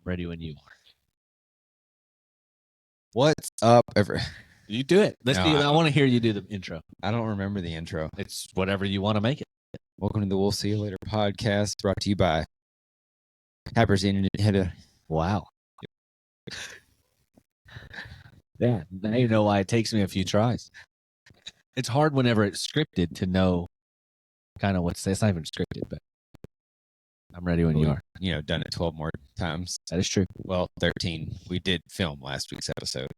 Ready when you are. What's up, You do it. I want to hear you do the intro. I don't remember the intro. It's whatever you want to make it. Welcome to the We'll See You Later podcast, brought to you by Happers Internet. Wow. Yeah, now you know why it takes me a few tries. It's hard whenever it's scripted to know kind of what's. It's not even scripted, but I'm ready when you are. Done it 12 more times. That is true. Well, 13. We did film last week's episode.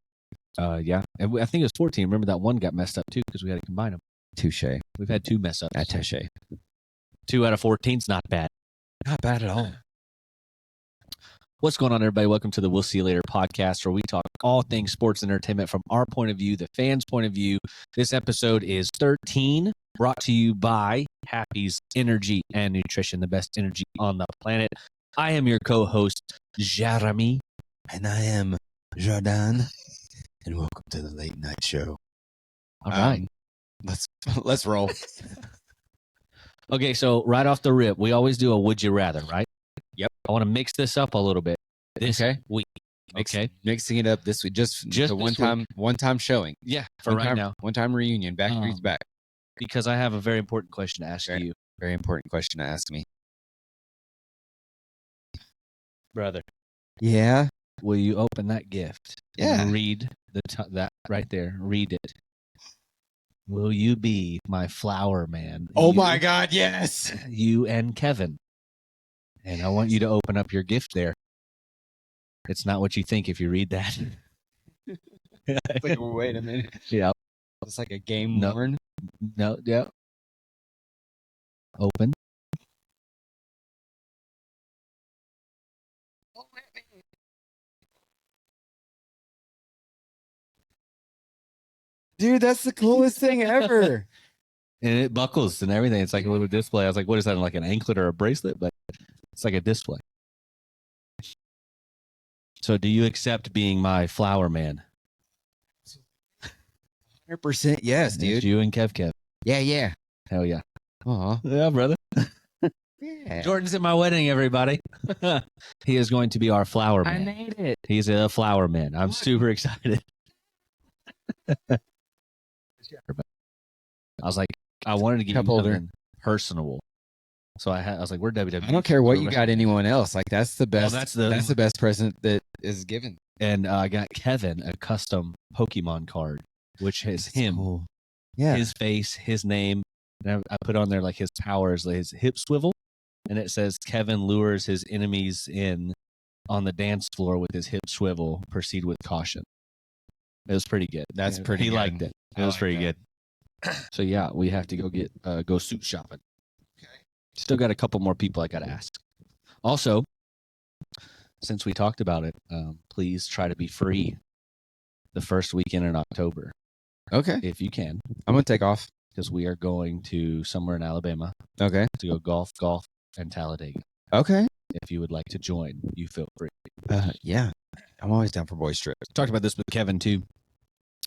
Yeah, and I think it was 14. Remember that one got messed up too because we had to combine them. Touche. We've had two mess ups. Attaché. 2 out of 14's not bad. Not bad at all. What's going on, everybody? Welcome to the We'll See You Later podcast, where we talk all things sports and entertainment from our point of view, the fans' point of view. This episode is 13, brought to you by Happy's Energy and Nutrition, the best energy on the planet. I am your co-host, Jeremy. And I am Jordan. And welcome to the late night show. All right. Let's roll. Okay, so right off the rip, we always do a would you rather, right? Yep. I want to mix this up a little bit this week. Mixing it up this week. Just the one time showing. Yeah, for right now. One time reunion. Backstreet's back. Because I have a very important question to ask you. Very important question to ask me. Brother. Yeah? Will you open that gift? Yeah. And read that right there. Read it. Will you be my flower man? Oh my God, yes. You and Kevin. And I want you to open up your gift there. It's not what you think if you read that. Wait a minute. Yeah. It's like a game worn. No, yeah. Open. Dude, that's the coolest thing ever. And it buckles and everything. It's like a little display. I was like, what is that, like an anklet or a bracelet? But it's like a display. So do you accept being my flower man? 100% yes, dude. It's you and Kev. Yeah. Hell yeah. Aw. Yeah, brother. Yeah. Jordan's at my wedding, everybody. He is going to be our flower man. I made it. He's a flower man. I'm super excited. I was like, I wanted to get something personable. So I was like, we're WWE. I don't care what you got anyone else. Like that's the best. Well, that's the best present that is given. And I got Kevin a custom Pokemon card, which is him, cool. Yeah, his face, his name. And I put on there like his powers, like his hip swivel, and it says Kevin lures his enemies in on the dance floor with his hip swivel. Proceed with caution. It was pretty good. That's pretty. He good. liked it. It was pretty good. So yeah, we have to go suit shopping. Okay. Still got a couple more people I got to ask. Also, since we talked about it, please try to be free the first weekend in October. Okay. If you can. I'm going to take off. Because we are going to somewhere in Alabama. Okay. To go golf, and Talladega. Okay. If you would like to join, you feel free. Yeah. I'm always down for boys' trips. Talked about this with Kevin, too.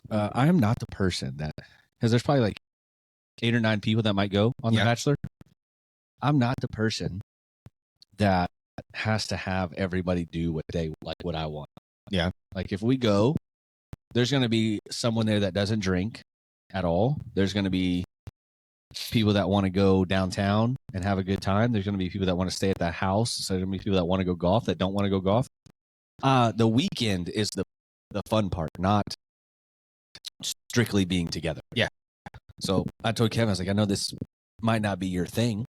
I am not the person that... Because there's probably like 8 or 9 people that might go on The Bachelor. I'm not the person that has to have everybody do what I want. Yeah. Like if we go, there's going to be someone there that doesn't drink at all. There's going to be people that want to go downtown and have a good time. There's going to be people that want to stay at that house. So there's going to be people that want to go golf that don't want to go golf. The weekend is the fun part, not strictly being together. Yeah. So I told Kevin, I was like, I know this might not be your thing.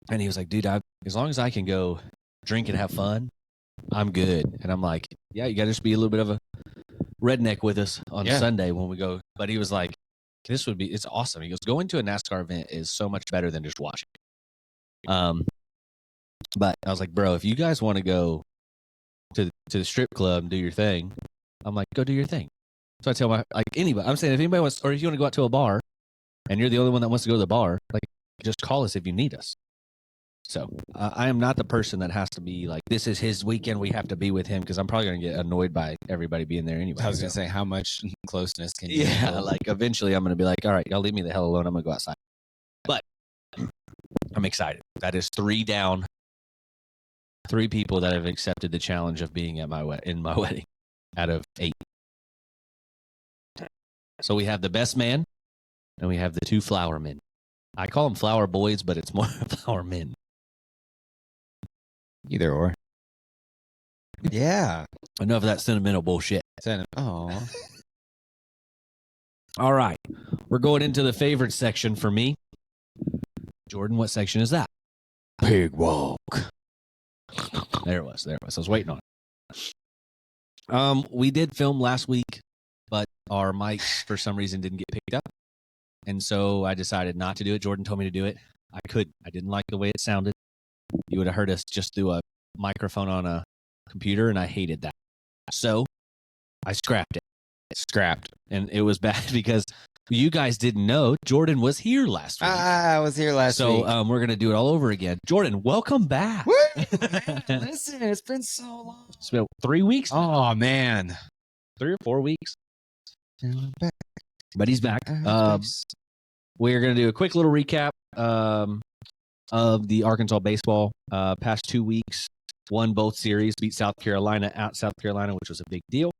And he was like, dude, as long as I can go drink and have fun, I'm good. And I'm like, yeah, you got to just be a little bit of a redneck with us on Sunday when we go. But he was like, it's awesome. He goes, going to a NASCAR event is so much better than just watching. But I was like, bro, if you guys want to go to the strip club and do your thing, I'm like, go do your thing. So I tell anybody, I'm saying if anybody wants, or if you want to go out to a bar and you're the only one that wants to go to the bar, like just call us if you need us. So I am not the person that has to be like, this is his weekend, we have to be with him, because I'm probably going to get annoyed by everybody being there anyway. I was going to say, how much closeness can you handle? Like eventually I'm going to be like, all right, y'all leave me the hell alone. I'm going to go outside. But I'm excited. That is 3 down 3 people that have accepted the challenge of being at in my wedding out of 8. So we have the best man and we have the 2 flower men. I call them flower boys, but it's more flower men. Either or. Yeah. Enough of that sentimental bullshit. Oh. All right. We're going into the favorite section for me. Jordan, what section is that? Pig walk. There it was. I was waiting on it. We did film last week, but our mics for some reason didn't get picked up. And so I decided not to do it. Jordan told me to do it. I couldn't. I didn't like the way it sounded. You would have heard us just through a microphone on a computer, and I hated that. So I scrapped it. And it was bad because you guys didn't know Jordan was here last week. I was here last week. So we're going to do it all over again. Jordan, welcome back. Woo! Man, listen, it's been so long. It's been 3 weeks. Oh, man. 3 or 4 weeks. Back. But he's back. We're going to do a quick little recap of the Arkansas baseball past 2 weeks. Won both series, beat South Carolina at South Carolina, which was a big deal.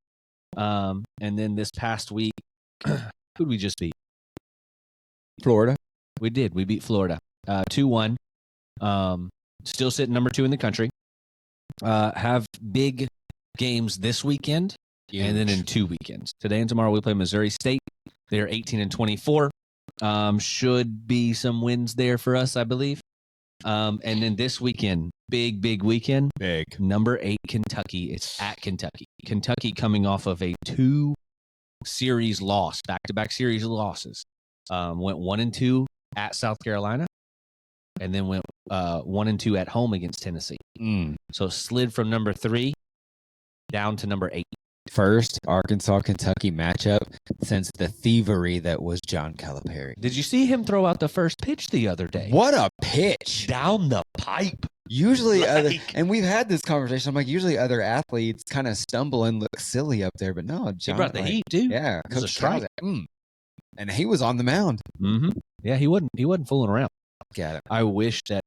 And then this past week, who'd we just beat? Florida. We did. We beat Florida 2-1. Still sitting number 2 in the country. Have big games this weekend. Huge. And then in 2 weekends. Today and tomorrow we play Missouri State. They're 18-24. Should be some wins there for us, I believe. And then this weekend, big weekend. Big. Number 8, Kentucky. It's at Kentucky. Kentucky coming off of a 2 series loss, back-to-back series losses. Went 1-2 at South Carolina, and then went 1-2 at home against Tennessee. So slid from number 3 down to number 8. First Arkansas-Kentucky matchup since the thievery that was John Calipari. Did you see him throw out the first pitch the other day? What a pitch. Down the pipe. Usually, and we've had this conversation. I'm like, usually other athletes kind of stumble and look silly up there, but no, John. He brought the heat, too. Yeah. It was a strike. And he was on the mound. Mm-hmm. Yeah, he wasn't fooling around. Got it. I wish that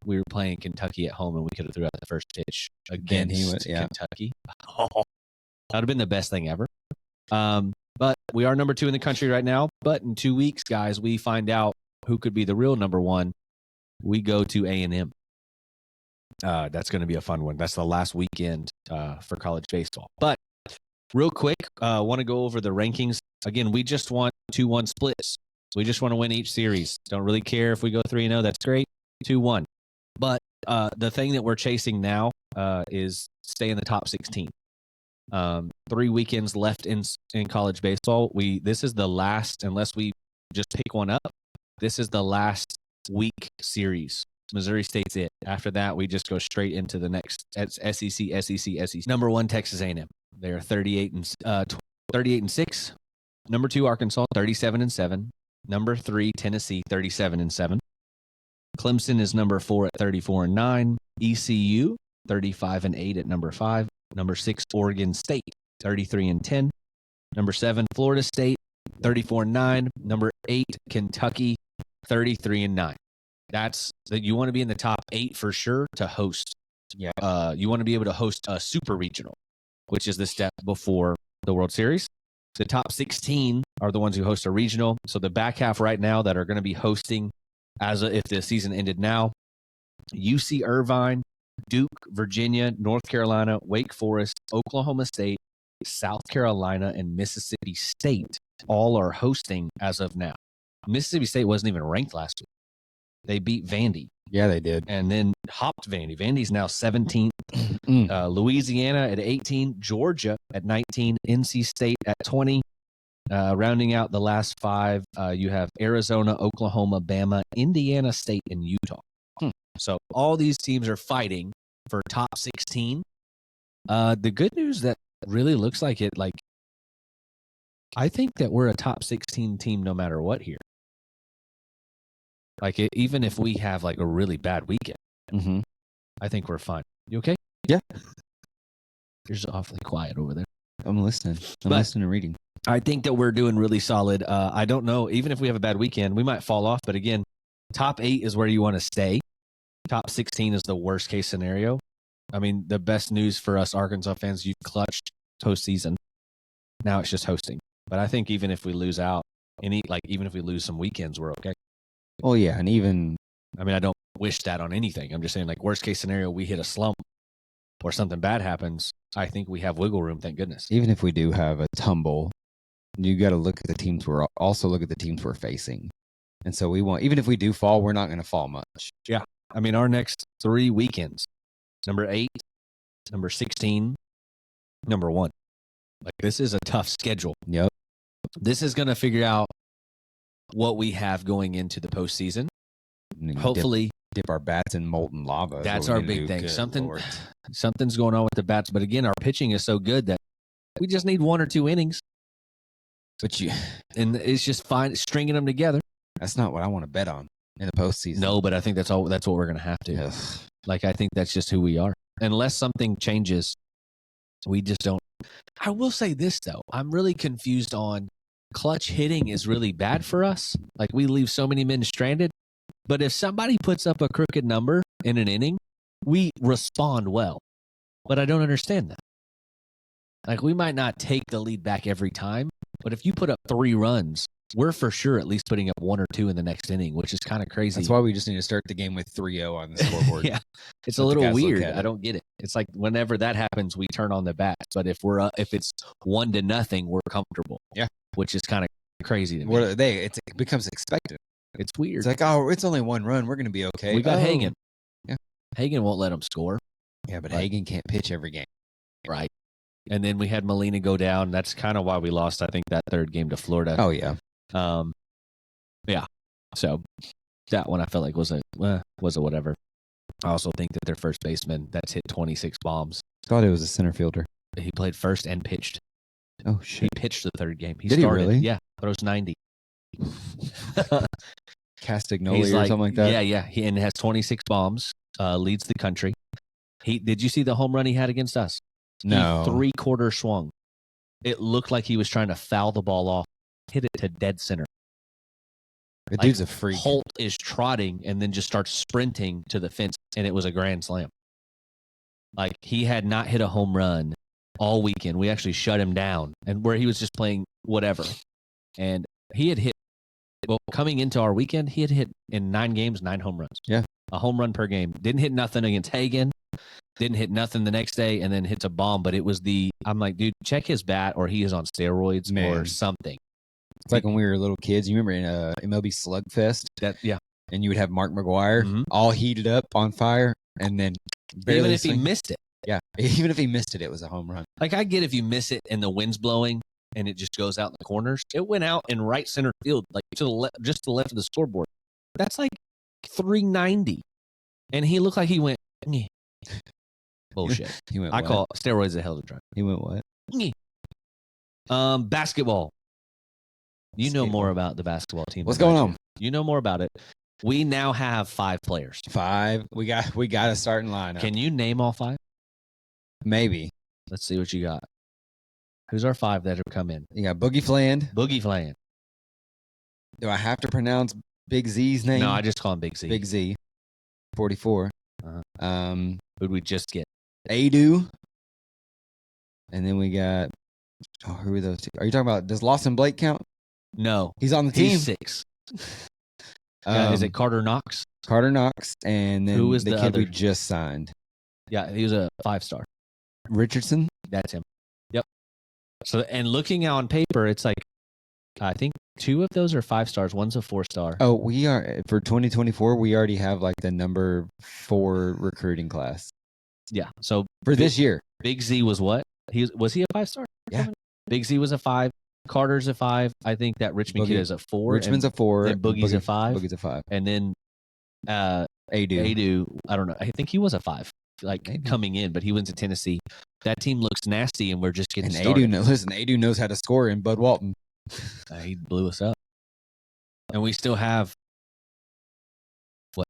we were playing Kentucky at home and we could have threw out the first pitch against Kentucky. Oh, that would have been the best thing ever. But we are number 2 in the country right now. But in 2 weeks, guys, we find out who could be the real number 1. We go to A&M. That's going to be a fun one. That's the last weekend for college baseball. But real quick, want to go over the rankings. Again, we just want 2-1 splits. We just want to win each series. Don't really care if we go 3-0. That's great. 2-1. But the thing that we're chasing now is stay in the top 16. 3 weekends left in college baseball. This is the last, unless we just pick one up, this is the last week series. Missouri State's it. After that, we just go straight into the next SEC. Number 1, Texas A&M. They are 38-6. Number 2, Arkansas, 37-7. Number 3, Tennessee, 37-7. Clemson is number 4 at 34-9. ECU, 35-8 at number 5. Number 6, Oregon State, 33-10. Number 7, Florida State, 34-9. Number 8, Kentucky, 33-9. That's that. You want to be in the top 8 for sure to host. Yeah. You want to be able to host a super regional, which is the step before the World Series. The top 16 are the ones who host a regional. So the back half right now that are going to be hosting if the season ended now, UC Irvine, Duke, Virginia, North Carolina, Wake Forest, Oklahoma State, South Carolina, and Mississippi State all are hosting as of now. Mississippi State wasn't even ranked last week. They beat Vandy. Yeah, they did. And then hopped Vandy. Vandy's now 17th. Louisiana at 18. Georgia at 19. NC State at 20. Rounding out the last 5, you have Arizona, Oklahoma, Bama, Indiana State, and Utah. So all these teams are fighting for top 16. The good news that really looks like it, I think that we're a top 16 team no matter what here. Even if we have a really bad weekend, I think we're fine. You okay? Yeah. You're just awfully quiet over there. I'm listening. I'm listening and reading. I think that we're doing really solid. I don't know. Even if we have a bad weekend, we might fall off. But again, top 8 is where you want to stay. Top 16 is the worst case scenario. I mean, the best news for us Arkansas fans, you clutched postseason. Now it's just hosting. But I think even if we lose out, even if we lose some weekends, we're okay. Well, yeah, and even I mean, I don't wish that on anything. I'm just saying, like, worst case scenario, we hit a slump or something bad happens. I think we have wiggle room. Thank goodness. even if we do have a tumble, you got to look at the teams we're facing. And so even if we do fall, we're not going to fall much. Yeah. I mean, our next 3 weekends, number 8, number 16, number 1. Like, this is a tough schedule. Yep. This is going to figure out what we have going into the postseason. Hopefully, dip our bats in molten lava. That's our big thing. Something's going on with the bats. But again, our pitching is so good that we just need 1 or 2 innings. And it's just fine stringing them together. That's not what I want to bet on in the postseason. No, but I think that's what we're going to have to. Ugh. Like, I think that's just who we are. Unless something changes, we just don't. I will say this, though. I'm really confused on clutch hitting is really bad for us. Like, we leave so many men stranded. But if somebody puts up a crooked number in an inning, we respond well. But I don't understand that. Like, we might not take the lead back every time, but if you put up 3 runs, we're for sure at least putting up 1 or 2 in the next inning, which is kind of crazy. That's why we just need to start the game with 3-0 on the scoreboard. Yeah, it's a little weird. I don't get it. It's like whenever that happens, we turn on the bats. But if it's 1-0, we're comfortable. Yeah, which is kind of crazy to me. It becomes expected. It's weird. It's like, oh, it's only 1 run. We're going to be okay. We got Hagen. Yeah, Hagen won't let them score. Yeah, but Hagen can't pitch every game. Right. And then we had Molina go down. That's kind of why we lost, I think, that 3rd game to Florida. Oh, yeah. Yeah. So that one I felt like was a whatever. I also think that their first baseman that's hit 26 bombs. Thought it was a center fielder. He played first and pitched. Oh, shit. He pitched the 3rd game. Did he really? Yeah. Throws 90. Castagnoli or something like that? Yeah. He has 26 bombs, leads the country. Did you see the home run he had against us? No. He 3/4 swung. It looked like he was trying to foul the ball off, hit it to dead center. The dude's a freak. Holt is trotting and then just starts sprinting to the fence, and it was a grand slam. Like, he had not hit a home run all weekend. We actually shut him down, and where he was just playing whatever. And he had hit, coming into our weekend, he had hit in 9 games, 9 home runs. Yeah. A home run per game. Didn't hit nothing against Hagen. Didn't hit nothing the next day, and then hits a bomb. But it was I'm like, dude, check his bat, or he is on steroids or something. It's like when we were little kids. You remember in MLB Slugfest? Yeah. And you would have Mark McGwire all heated up on fire, and then even if he missed it. Yeah. Even if he missed it, it was a home run. Like, I get if you miss it and the wind's blowing and it just goes out in the corners. It went out in right center field, like to the just to the left of the scoreboard. That's like 390. And he looked like he went, Nyeh. Bullshit. He went, I call steroids a hell of a drug. He went what? Nyeh. Basketball. You know more about the basketball team. What's going on? You know more about it. We now have 5 players. 5. We got a starting lineup. Can you name all 5? Maybe. Let's see what you got. Who's our 5 that have come in? You got Boogie Fland. Boogie Fland. Do I have to pronounce Big Z's name? No, I just call him Big Z. Big Z. 44. Who'd we just get? Adu. And then we got, who are those 2? Are you talking about, does Lawson Blake count? No. He's on the team. He's 6. Is it Carter Knox? Carter Knox, and then who was the kid we just signed. Yeah, he was a 5-star. Richardson? That's him. Yep. So, and looking on paper, it's like, I think 2 of those are 5 stars. One's a 4-star. Oh, we are, for 2024, we already have like the number 4 recruiting class. Yeah. So for this year. Big Z was what? Was he a 5-star? Yeah. Big Z was a 5. Carter's a 5. I think that Richmond kid is a 4. Richmond's a 4. And Boogie's a 5. Boogie's a 5. And then Adu, I don't know. I think he was a 5, coming in, but he went to Tennessee. That team looks nasty, and we're just getting started. Adu knows how to score in Bud Walton. He blew us up. And we still have,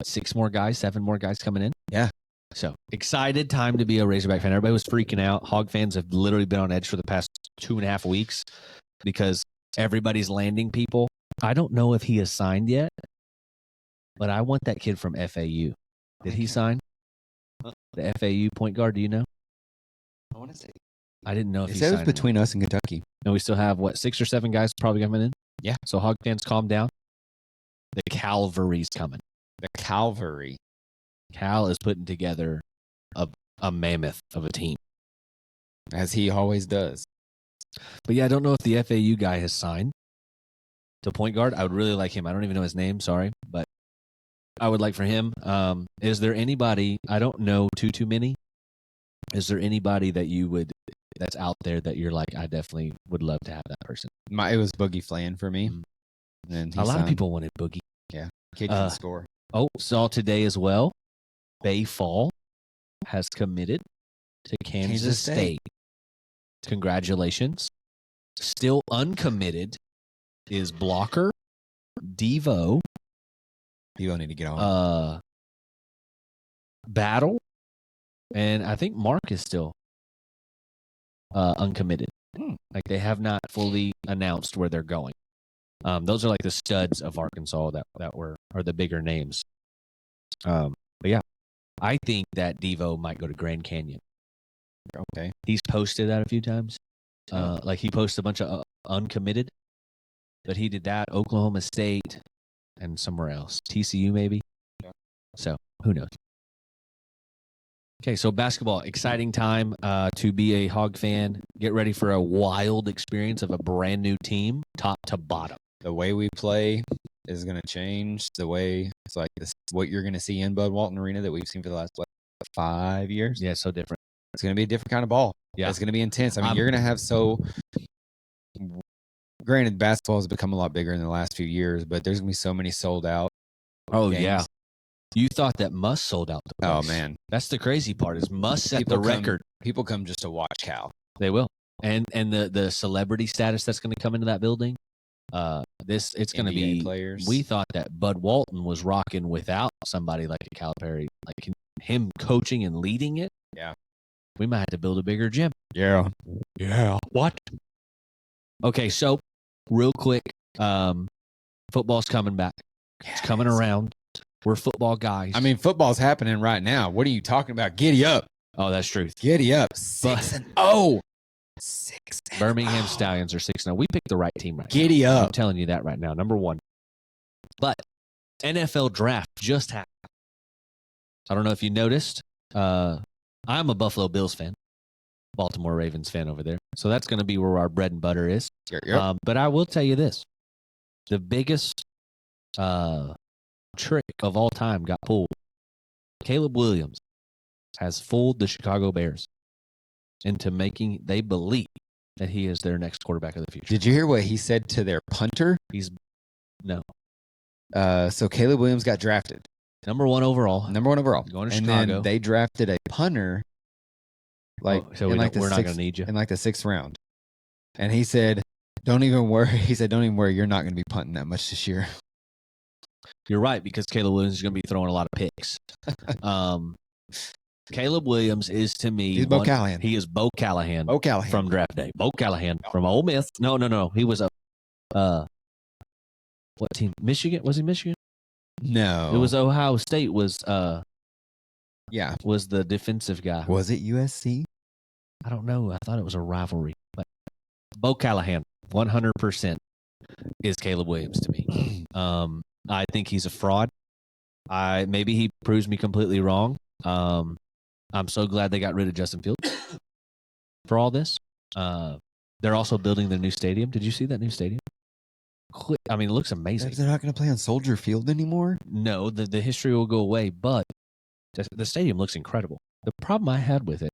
6 more guys, 7 more guys coming in? Yeah. So, excited time to be a Razorback fan. Everybody was freaking out. Hog fans have literally been on edge for the past 2.5 weeks because everybody's landing people. I don't know if he has signed yet, but I want that kid from FAU. Did he sign? The FAU point guard, do you know? I want to say I didn't know if it he said it was signed or not. between us and Kentucky. And we still have, 6 or 7 guys probably coming in? Yeah. So Hog fans, calm down. The cavalry's coming. The cavalry. Cal is putting together a mammoth of a team. As he always does. But yeah, I don't know if the FAU guy has signed to point guard. I would really like him. I don't even know his name, sorry. But I would like for him. Is there anybody, I don't know too many. Is there anybody that's out there that you're like, I definitely would love to have that person? It was Boogie Flan for me. And A lot of people wanted Boogie. Yeah. Kid can score. Oh, saw today as well. Bay Fall has committed to Kansas State. Congratulations. Still uncommitted is Blocker, Devo. People need to get on. Battle, and I think Mark is still uncommitted. Like they have not fully announced where they're going. Those are like the studs of Arkansas that are the bigger names. But yeah, I think that Devo might go to Grand Canyon. Okay. He's posted that a few times. Like he posted a bunch of uncommitted, but he did that Oklahoma State and somewhere else, TCU maybe. Yeah. So who knows? Okay, so basketball, exciting time to be a Hog fan. Get ready for a wild experience of a brand new team, top to bottom. The way we play is going to change. The way it's like what you're going to see in Bud Walton Arena that we've seen for the last 5 years. Yeah, so different. It's going to be a different kind of ball. Yeah, it's going to be intense. I mean, you're going to have Granted, basketball has become a lot bigger in the last few years, but there's going to be so many sold out. Oh games. yeah. You thought that Muss sold out the place. Oh man, that's the crazy part. Is Muss set the record? People come just to watch Cal. They will, and the celebrity status that's going to come into that building. It's going to be players. We thought that Bud Walton was rocking without somebody like a Calipari, like him coaching and leading it. Yeah, we might have to build a bigger gym. Yeah. What? Okay, so real quick, football's coming back. It's coming around. We're football guys. I mean, football's happening right now. What are you talking about? Giddy up. Oh, that's truth. Giddy up. 6-0. 6-0. Birmingham Stallions are 6-0. We picked the right team right now. Giddy up. I'm telling you that right now. Number one. But NFL draft just happened. I don't know if you noticed. I'm a Buffalo Bills fan. Baltimore Ravens fan over there. So that's going to be where our bread and butter is. Yep. But I will tell you this. The biggest trick of all time got pulled. Caleb Williams has fooled the Chicago Bears into they believe that he is their next quarterback of the future. Did you hear what he said to their punter? No. So Caleb Williams got drafted. Number one overall. Going to Chicago. Then they drafted a punter we're not going to need you. In like the 6th round. And he said, don't even worry. He said, don't even worry. You're not going to be punting that much this year. You're right, because Caleb Williams is going to be throwing a lot of picks. Caleb Williams is, to me, he's Bo Callahan. He is Bo Callahan. Bo Callahan. From draft day. Bo Callahan from Ole Miss. No. He was what team? Michigan? Was he Michigan? No. It was Ohio State was was the defensive guy. Was it USC? I don't know. I thought it was a rivalry. But Bo Callahan, 100% is Caleb Williams to me. I think he's a fraud. Maybe he proves me completely wrong. I'm so glad they got rid of Justin Fields for all this. They're also building their new stadium. Did you see that new stadium? I mean, it looks amazing. They're not going to play on Soldier Field anymore? No, the history will go away, but the stadium looks incredible. The problem I had with it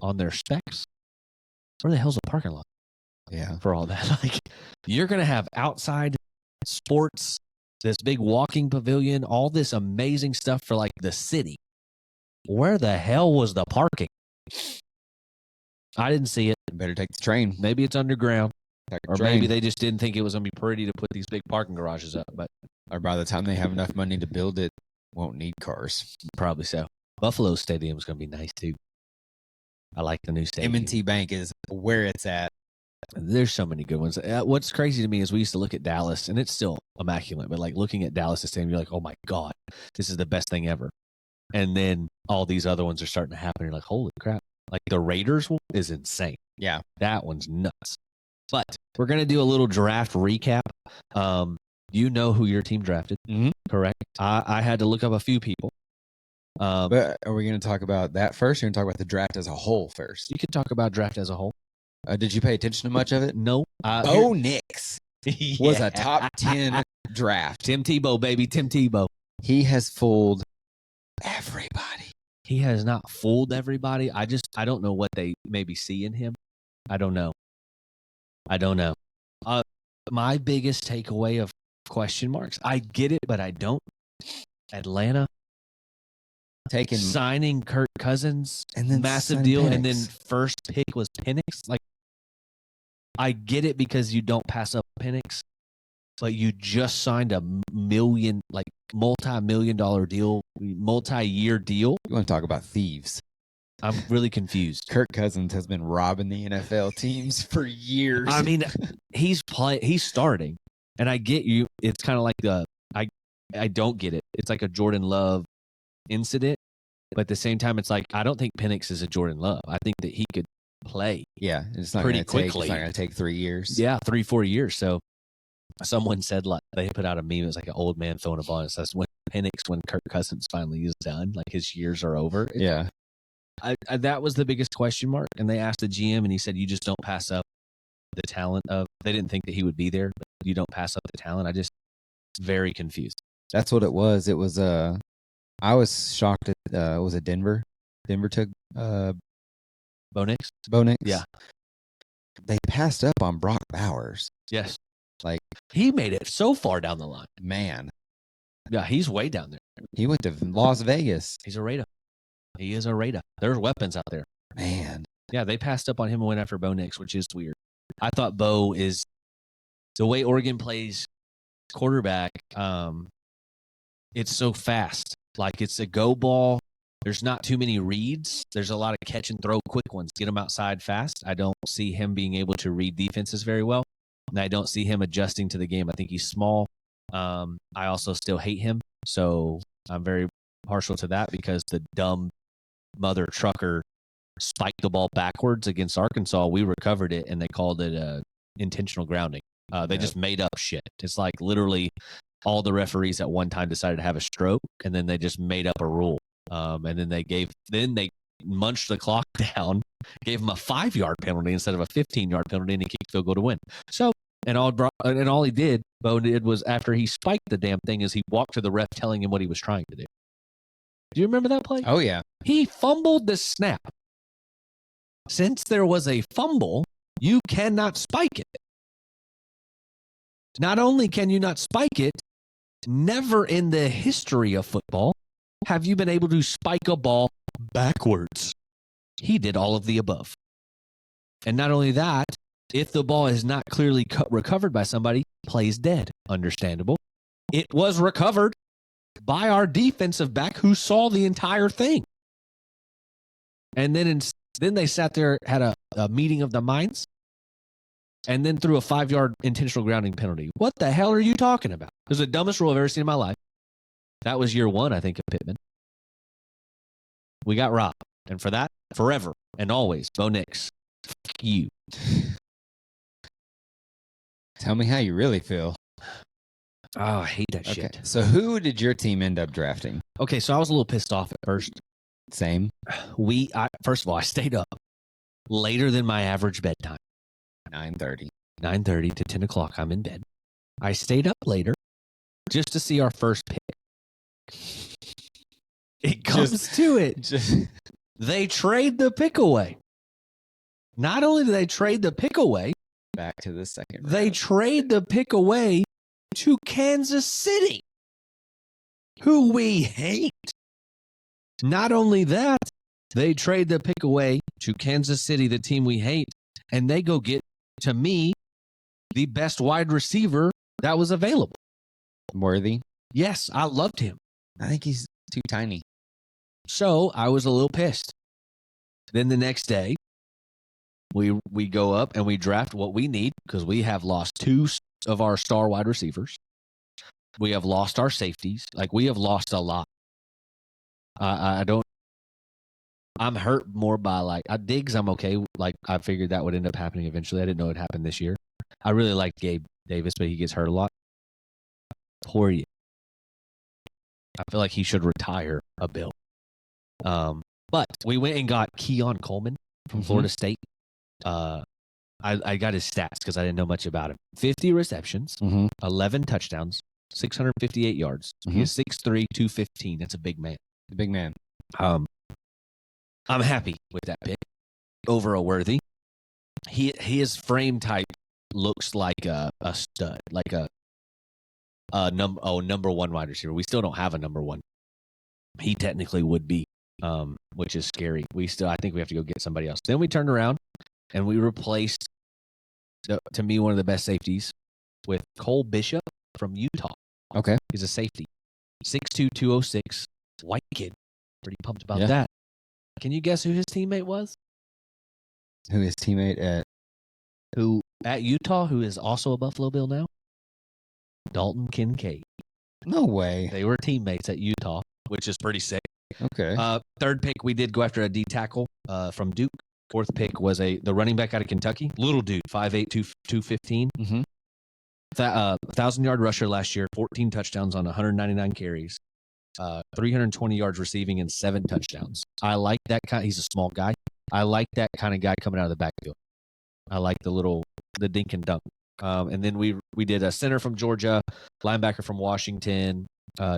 on their specs, where the hell's the parking lot? Yeah. For all that. Like, you're going to have outside sports, this big walking pavilion, all this amazing stuff for like the city. Where the hell was the parking? I didn't see it. You better take the train. Maybe it's underground. Or train. Maybe they just didn't think it was going to be pretty to put these big parking garages up. Or by the time they have enough money to build it, won't need cars. Probably so. Buffalo Stadium is going to be nice too. I like the new stadium. M&T Bank is where it's at. There's so many good ones. What's crazy to me is we used to look at Dallas, and it's still immaculate, but like looking at Dallas Stadium, you're like, oh my God, this is the best thing ever. And then all these other ones are starting to happen. You're like, holy crap. Like the Raiders one is insane. Yeah. That one's nuts. But we're going to do a little draft recap. You know who your team drafted, correct? I had to look up a few people. But are we going to talk about that first? Or are we going to talk about the draft as a whole first? You can talk about draft as a whole. Did you pay attention to much of it? No. Bo Nix was a top 10 draft. Tim Tebow, baby. Tim Tebow. He has fooled everybody. He has not fooled everybody. I don't know what they maybe see in him. I don't know. My biggest takeaway of question marks. I get it, but I don't. Atlanta signing Kirk Cousins, and then massive deal, Penix. and then first pick was Penix. Like, I get it because you don't pass up Penix, but you just signed a multi-million-dollar deal, multi-year deal. You want to talk about thieves? I'm really confused. Kirk Cousins has been robbing the NFL teams for years. I mean, he's starting, and I get you. It's kind of like I don't get it. It's like a Jordan Love incident, but at the same time, it's like I don't think Penix is a Jordan Love. I think that he could play. Yeah, it's not pretty quickly. quickly. It's not going to take 3 years. Yeah, 3-4 years. So someone said, like, they put out a meme. It was like an old man throwing a ball. And it says, when Kirk Cousins finally is done, like his years are over. Yeah. That was the biggest question mark. And they asked the GM, and he said, you just don't pass up the talent of. They didn't think that he would be there, but you don't pass up the talent. I just very confused. That's what it was. It was I was shocked at was it Denver? Denver took Bo Nix? Bo Nix. Yeah. They passed up on Brock Bowers. Yes. Like, he made it so far down the line. Man. Yeah, he's way down there. He went to Las Vegas. He's a Raider. He is a Raider. There's weapons out there. Man. Yeah, they passed up on him and went after Bo Nix, which is weird. I thought Bo is the way Oregon plays quarterback. It's so fast. Like, it's a go ball. There's not too many reads. There's a lot of catch and throw quick ones. Get him outside fast. I don't see him being able to read defenses very well. And I don't see him adjusting to the game. I think he's small. I also still hate him. So I'm very partial to that because the dumb mother trucker spiked the ball backwards against Arkansas. We recovered it, and they called it intentional grounding. They just made up shit. It's like literally all the referees at one time decided to have a stroke, and then they just made up a rule. And then they munched the clock down, gave him a 5-yard penalty instead of a 15-yard penalty, and he kicked field goal to win. So, and all he did, Bo did, was after he spiked the damn thing, is he walked to the ref telling him what he was trying to do. Do you remember that play? Oh, yeah. He fumbled the snap. Since there was a fumble, you cannot spike it. Not only can you not spike it, never in the history of football have you been able to spike a ball backwards. He did all of the above. And not only that, if the ball is not clearly recovered by somebody, plays dead. Understandable. It was recovered by our defensive back who saw the entire thing. And then they sat there, had a meeting of the minds, and then threw a 5-yard intentional grounding penalty. What the hell are you talking about? It was the dumbest rule I've ever seen in my life. That was year 1, I think, of Pittman. We got robbed. And for that, forever and always, Bo Nix, fuck you. Tell me how you really feel. Oh, I hate that shit. So who did your team end up drafting? Okay, so I was a little pissed off at first. Same. First of all, I stayed up later than my average bedtime. 9:30 to 10 o'clock, I'm in bed. I stayed up later just to see our first pick. It comes to it. They trade the pick away. Not only do they trade the pick away, back to the second round. They trade the pick away to Kansas City, who we hate. Not only that, they trade the pick away to Kansas City, the team we hate, and they go get, to me, the best wide receiver that was available. Worthy? Yes, I loved him. I think he's too tiny. So I was a little pissed. Then the next day, we go up and we draft what we need because we have lost 2 of our star wide receivers. We have lost our safeties. Like, we have lost a lot. I don't. I'm hurt more by like Diggs. I'm okay. Like I figured that would end up happening eventually. I didn't know it happened this year. I really liked Gabe Davis, but he gets hurt a lot. Poor you. I feel like he should retire a Bill. But we went and got Keon Coleman from Florida State. I got his stats because I didn't know much about him. 50 receptions, 11 touchdowns, 658 yards. He is 6'3", 215. That's a big man. The big man. I'm happy with that pick over a Worthy. His frame type looks like a stud, like a number one wide receiver. We still don't have a number one. He technically would be, which is scary. I think we have to go get somebody else. Then we turned around and we replaced, to me, one of the best safeties with Cole Bishop from Utah. Okay. He's a safety. 6'2", 206, white kid. Pretty pumped about that. Can you guess who his teammate was? Who his teammate at Utah, who is also a Buffalo Bill now? Dalton Kincaid. No way. They were teammates at Utah, which is pretty sick. Okay. Third pick, we did go after a D tackle from Duke. Fourth pick was the running back out of Kentucky. Little dude, 5'8", 215. 1,000-yard rusher last year, 14 touchdowns on 199 carries. 320 yards receiving and 7 touchdowns. I like that kind. He's a small guy. I like that kind of guy coming out of the backfield. I like the dink and dunk. And then we did a center from Georgia, linebacker from Washington,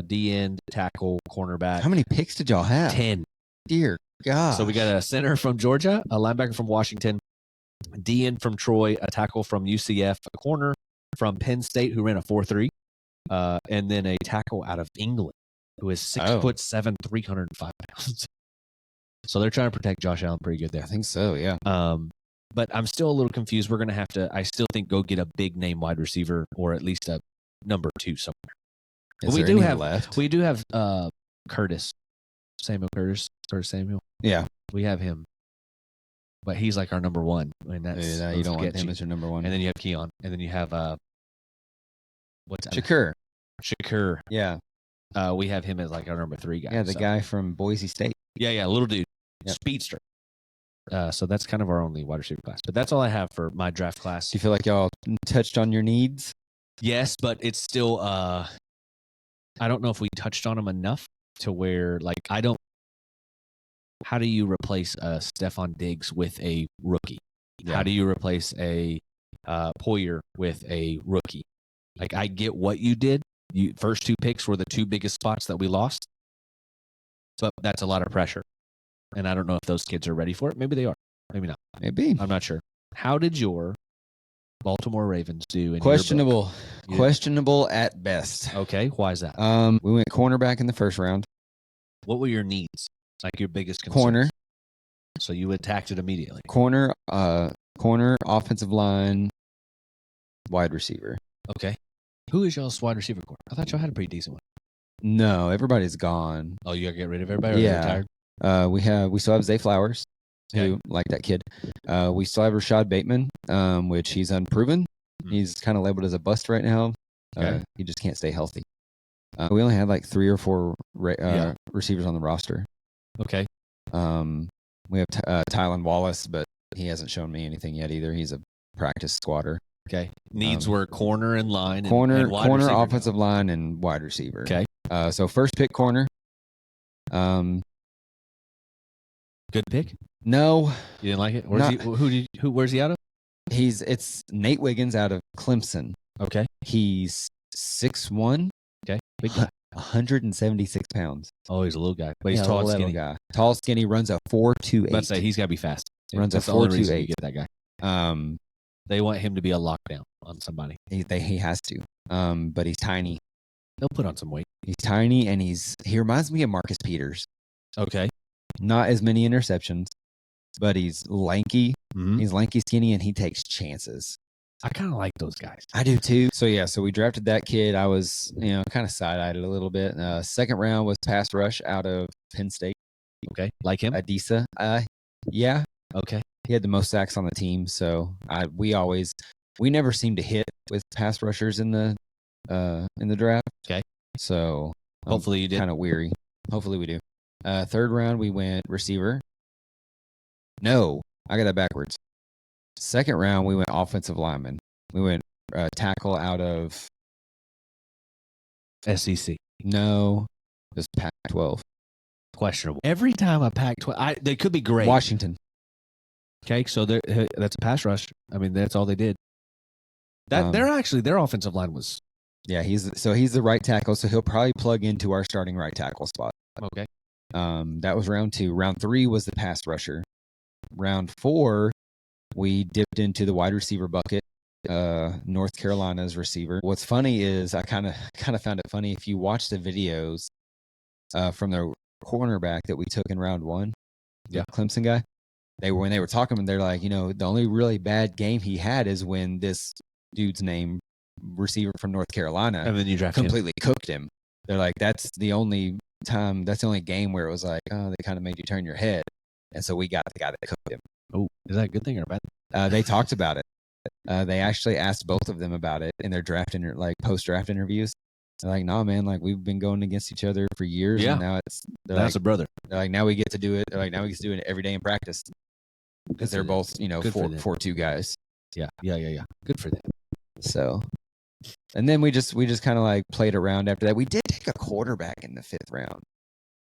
D end, tackle, cornerback. How many picks did y'all have? 10. Dear God. So we got a center from Georgia, a linebacker from Washington, D end from Troy, a tackle from UCF, a corner from Penn State who ran a 4.3, and then a tackle out of England who is 6'7", 305 pounds. So they're trying to protect Josh Allen pretty good there. I think so, yeah. But I'm still a little confused. We're going to have to, I still think, go get a big name wide receiver or at least a number 2 somewhere. We do have Curtis, Samuel Curtis, or Samuel. Yeah. We have him. But he's like our number 1. And that's you don't want him as your number 1. And then you have Keon. And then you have what's that? Shakur. Yeah. We have him as like our number 3 guy. Yeah, the guy from Boise State. Yeah, little dude. Yep. Speedster. So that's kind of our only wide receiver class. But that's all I have for my draft class. Do you feel like y'all touched on your needs? Yes, but it's still I don't know if we touched on them enough to where like how do you replace Stephon Diggs with a rookie? Yeah. How do you replace a Poyer with a rookie? Like I get what you did. First 2 picks were the 2 biggest spots that we lost. But that's a lot of pressure. And I don't know if those kids are ready for it. Maybe they are. Maybe not. Maybe. I'm not sure. How did your Baltimore Ravens do in Questionable. Questionable at best. Okay. Why is that? We went cornerback in the first round. What were your needs? Like your biggest concerns? Corner. So you attacked it immediately. Corner, offensive line, wide receiver. Okay. Who is y'all's wide receiver corner? I thought y'all had a pretty decent one. No, everybody's gone. Oh, you got to get rid of everybody? Yeah. We still have Zay Flowers, who like that kid. We still have Rashad Bateman, which he's unproven. Mm-hmm. He's kind of labeled as a bust right now. He just can't stay healthy. We only have like 3 or 4 receivers on the roster. Okay. We have Tylan Wallace, but he hasn't shown me anything yet either. He's a practice squatter. Okay. Needs were corner and line. Corner, and offensive line, and wide receiver. Okay. So first pick corner. Good pick. No, you didn't like it. Where's he out of? It's Nate Wiggins out of Clemson. Okay. He's 6'1". Okay. Big guy. 176 pounds. Oh, he's a little guy, but he's tall and skinny. Guy. Tall, skinny, runs a 4.28. Let's say he's got to be fast. Runs a 4.28. Get that guy. They want him to be a lockdown on somebody. He has to. But he's tiny. They'll put on some weight. He's tiny, and he reminds me of Marcus Peters. Okay. Not as many interceptions, but he's lanky. Mm-hmm. He's lanky, skinny, and he takes chances. I kind of like those guys. I do too. So we drafted that kid. I was, kind of side-eyed it a little bit. Second round was pass rush out of Penn State. Okay. Like him? Adisa. Yeah. Okay. He had the most sacks on the team. So we never seem to hit with pass rushers in the draft. Okay. So hopefully you did. Kind of weary. Hopefully we do. Third round, we went receiver. No, I got that backwards. Second round, we went offensive lineman. We went tackle out of SEC. no, just Pac-12. Questionable. Every time a Pac-12, they could be great. Washington. Okay, so that's a pass rush. I mean, that's all they did. Their offensive line was. Yeah, he's the right tackle, so he'll probably plug into our starting right tackle spot. Okay. That was round 2. Round 3 was the pass rusher. Round 4, we dipped into the wide receiver bucket. North Carolina's receiver. What's funny is I kind of found it funny if you watch the videos from the cornerback that we took in round 1, the Clemson guy. When they were talking, they're like, the only really bad game he had is when this dude's name receiver from North Carolina and then you draft completely cooked him. They're like, that's the only game where it was like, oh, they kind of made you turn your head. And so we got the guy that cooked him. Oh, is that a good thing or a bad? They talked about it. They actually asked both of them about it in their post-draft interviews. They're like, no, man, like we've been going against each other for years. Yeah. And now that's a brother. They're like, now we get to do it. They're like, now we get to do it every day in practice. Because they're both, 4-2 guys. Yeah. Good for them. So, and then we just kind of like played around after that. We did take a quarterback in the 5th round.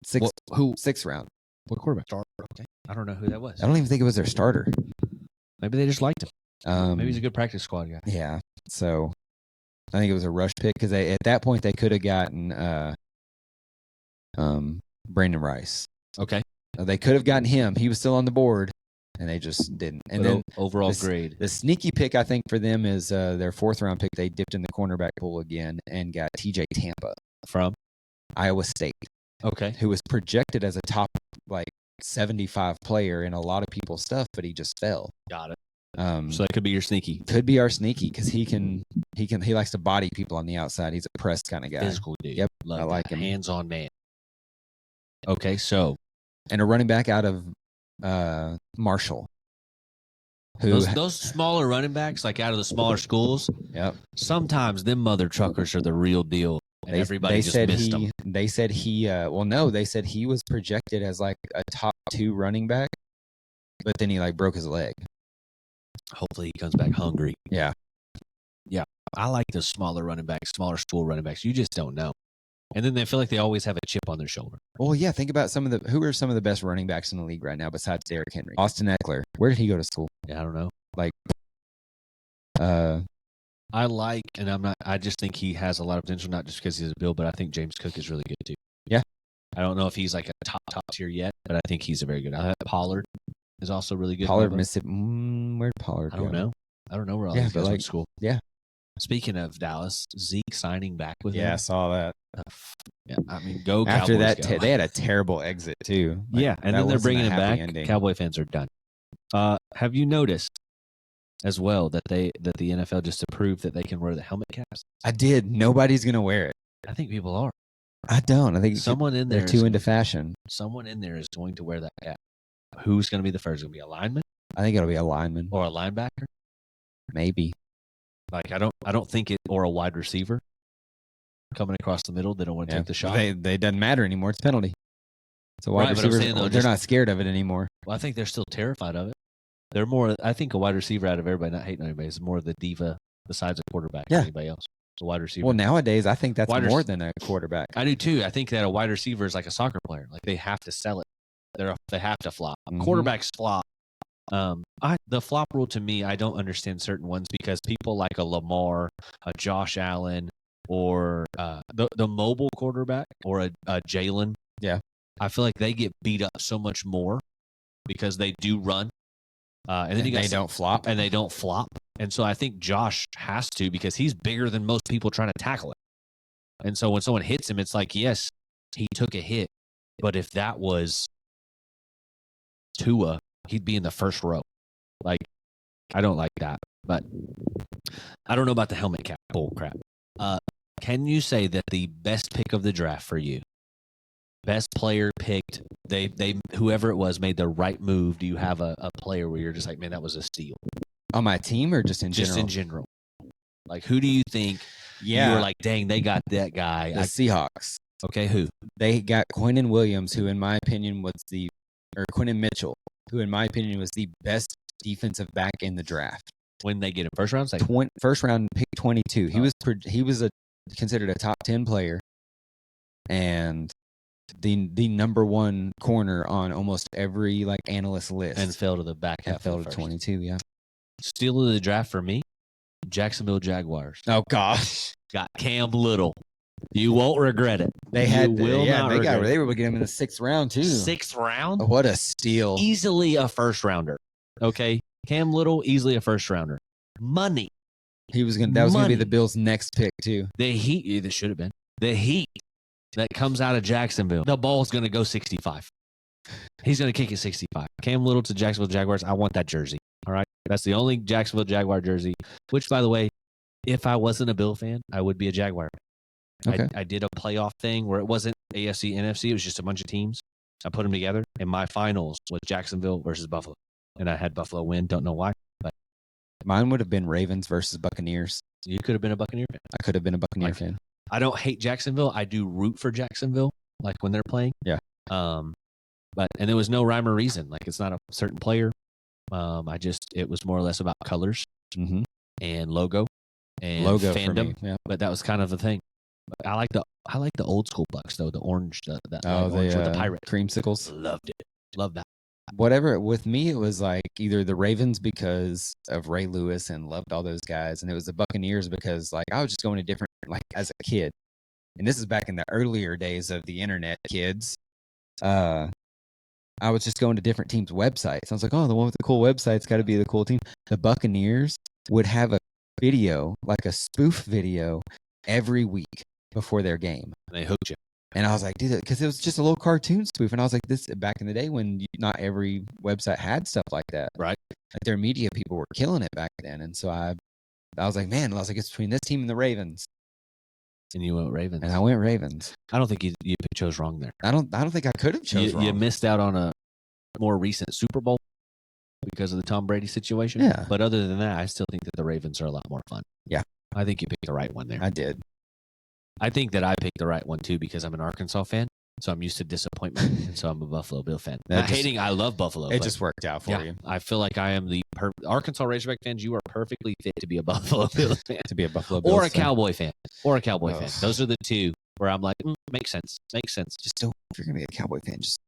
Sixth round. What quarterback? Okay. I don't know who that was. I don't even think it was their starter. Maybe they just liked him. Maybe he's a good practice squad guy. Yeah. So I think it was a rush pick because at that point they could have gotten Brandon Rice. Okay. They could have gotten him. He was still on the board, and they just didn't. And then overall grade. The sneaky pick I think for them is their 4th round pick. They dipped in the cornerback pool again and got TJ Tampa from Iowa State. Okay. Who was projected as a top 75 player in a lot of people's stuff, but he just fell. Got it. So that could be your sneaky. Could be our sneaky because he likes to body people on the outside. He's a press kind of guy. Physical dude. Yep. I like him. Hands-on man. Okay, so. And a running back out of Marshall. Those smaller running backs, like out of the smaller schools, yep. Sometimes them mother truckers are the real deal. And everybody just missed him. They said they said he was projected as like a top 2 running back, but then he broke his leg. Hopefully he comes back hungry. Yeah. Yeah. I like the smaller running backs, smaller school running backs. You just don't know. And then they feel like they always have a chip on their shoulder. Well, yeah. Think about who are some of the best running backs in the league right now besides Derrick Henry? Austin Eckler. Where did he go to school? Yeah, I don't know. I just think he has a lot of potential, not just because he's a Bill, but I think James Cook is really good too. Yeah. I don't know if he's like a top tier yet, but I think he's a very good. Pollard is also really good. Pollard, Mississippi. Where'd Pollard go? I don't know where all these guys went to school. Yeah. Speaking of Dallas, Zeke signing back with him. Yeah, I saw that. Yeah, I mean, go after Cowboys, that. They had a terrible exit too. Yeah, and then they're bringing him back. Ending. Cowboy fans are done. Have you noticed as well that the NFL just approved that they can wear the helmet caps? I did. Nobody's gonna wear it. I think people are. I don't. I think someone in there. They're too into fashion. Someone in there is going to wear that cap. Who's going to be the first? Going to be a lineman? I think it'll be a lineman or a linebacker. Maybe. I don't think it, or a wide receiver coming across the middle. They don't want to take the shot. They doesn't matter anymore. It's penalty. It's a wide receiver. They're not scared of it anymore. Well, I think they're still terrified of it. They're more. I think a wide receiver out of everybody, not hating anybody, is more the diva besides a quarterback than anybody else. A wide receiver. Well, nowadays I think that's more than a quarterback. I do too. I think that a wide receiver is like a soccer player. Like they have to sell it. They have to flop. Mm-hmm. Quarterbacks flop. The flop rule to me, I don't understand certain ones because people like a Lamar, a Josh Allen, or the mobile quarterback or a Jalen. Yeah, I feel like they get beat up so much more because they do run, and then they don't flop, and so I think Josh has to because he's bigger than most people trying to tackle it, and so when someone hits him, it's like yes, he took a hit, but if that was Tua, he'd be in the first row. Like, I don't like that. But I don't know about the helmet cap. Bull crap. Can you say that the best pick of the draft for you, best player picked, they whoever it was made the right move? Do you have a player where you're just like, man, that was a steal? On my team or just in general? Just in general. Like, who do you think you were like, dang, they got that guy? The Seahawks. Okay, who? They got Quinnen Williams, who in my opinion was or Quinnen Mitchell, who in my opinion was the best defensive back in the draft. When they get him, first round, second? First round, pick 22. He was considered a top 10 player, and the number one corner on almost every like analyst list, and fell to the back half. Fell to 22. Yeah. Steal of the draft for me, Jacksonville Jaguars. Oh gosh, got Cam Little. You won't regret it. They were able to get him in the 6th round too. 6th round? Oh, what a steal! Easily a first rounder. Okay, Cam Little, easily a first rounder. Money. That was gonna be the Bills' next pick too. The Heat. This should have been the Heat that comes out of Jacksonville. The ball's gonna go 65. He's gonna kick it 65. Cam Little to Jacksonville Jaguars. I want that jersey. All right, that's the only Jacksonville Jaguar jersey. Which, by the way, if I wasn't a Bill fan, I would be a Jaguar. Okay. I did a playoff thing where it wasn't AFC, NFC. It was just a bunch of teams. I put them together, and my finals was Jacksonville versus Buffalo. And I had Buffalo win. Don't know why. But mine would have been Ravens versus Buccaneers. You could have been a Buccaneer fan. I could have been a Buccaneer fan. I don't hate Jacksonville. I do root for Jacksonville, like when they're playing. Yeah. And there was no rhyme or reason. Like, it's not a certain player. It was more or less about colors and logo and fandom. For me, yeah. But that was kind of the thing. But I like the old school Bucks though. The orange, orange with the pirate creamsicles. Loved it. Loved that. Whatever. With me, it was like either the Ravens because of Ray Lewis and loved all those guys, and it was the Buccaneers because like I was just going to different like as a kid, and this is back in the earlier days of the internet, kids. I was just going to different teams' websites. I was like, oh, the one with the cool website's got to be the cool team. The Buccaneers would have a video, like a spoof video, every week before their game. And they hooked you. And I was like, dude, because it was just a little cartoon spoof. And I was like, this back in the day when not every website had stuff like that. Right. Like their media people were killing it back then. And so I was like, man, it's between this team and the Ravens. And you went Ravens. And I went Ravens. I don't think you chose wrong there. I don't think I could have chose wrong. You missed out on a more recent Super Bowl because of the Tom Brady situation. Yeah. But other than that, I still think that the Ravens are a lot more fun. Yeah. I think you picked the right one there. I did. I think that I picked the right one too because I'm an Arkansas fan. So I'm used to disappointment. And so I'm a Buffalo Bill fan. I love Buffalo. It just worked out for you. I feel like I am the Arkansas Razorback fans. You are perfectly fit to be a Buffalo Bills fan. To be a Buffalo Bills or a Cowboy fan. Or a Cowboy fan. Those are the two where I'm like, makes sense. Makes sense. Just don't, if you're going to be a Cowboy fan, just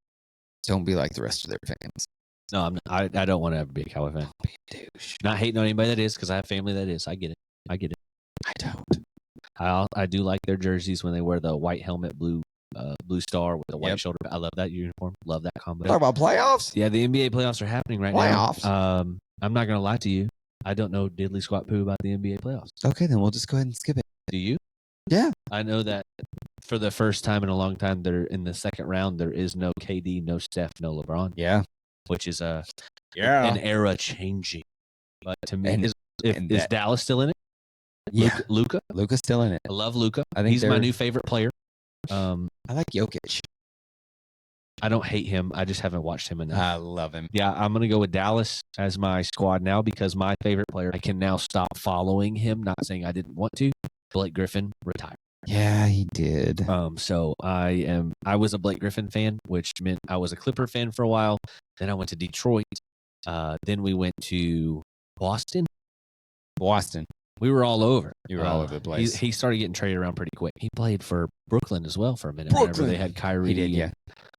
don't be like the rest of their fans. No, I'm not, I don't want to ever be a Cowboy fan. Be a douche. Not hating on anybody that is because I have family that is. I get it. I don't. I do like their jerseys when they wear the white helmet, blue star with the white shoulder. I love that uniform. Love that combo. Talk about playoffs? Yeah, the NBA playoffs are happening right now. I'm not going to lie to you. I don't know diddly squat poo about the NBA playoffs. Okay, then we'll just go ahead and skip it. Do you? Yeah. I know that for the first time in a long time, they're in the second round. There is no KD, no Steph, no LeBron. Yeah. Which is an era changing. But to me, is Dallas still in it? Yeah. Luka's still in it. I love Luka. I think he's my new favorite player. I like Jokic. I don't hate him. I just haven't watched him enough. I love him. Yeah, I'm going to go with Dallas as my squad now because my favorite player, I can now stop following him. Not saying I didn't want to. Blake Griffin retired. Yeah, he did. So I was a Blake Griffin fan, which meant I was a Clipper fan for a while. Then I went to Detroit. Then we went to Boston. We were all over. You were all over the place. He started getting traded around pretty quick. He played for Brooklyn as well for a minute. Whenever they had Kyrie. He did, yeah.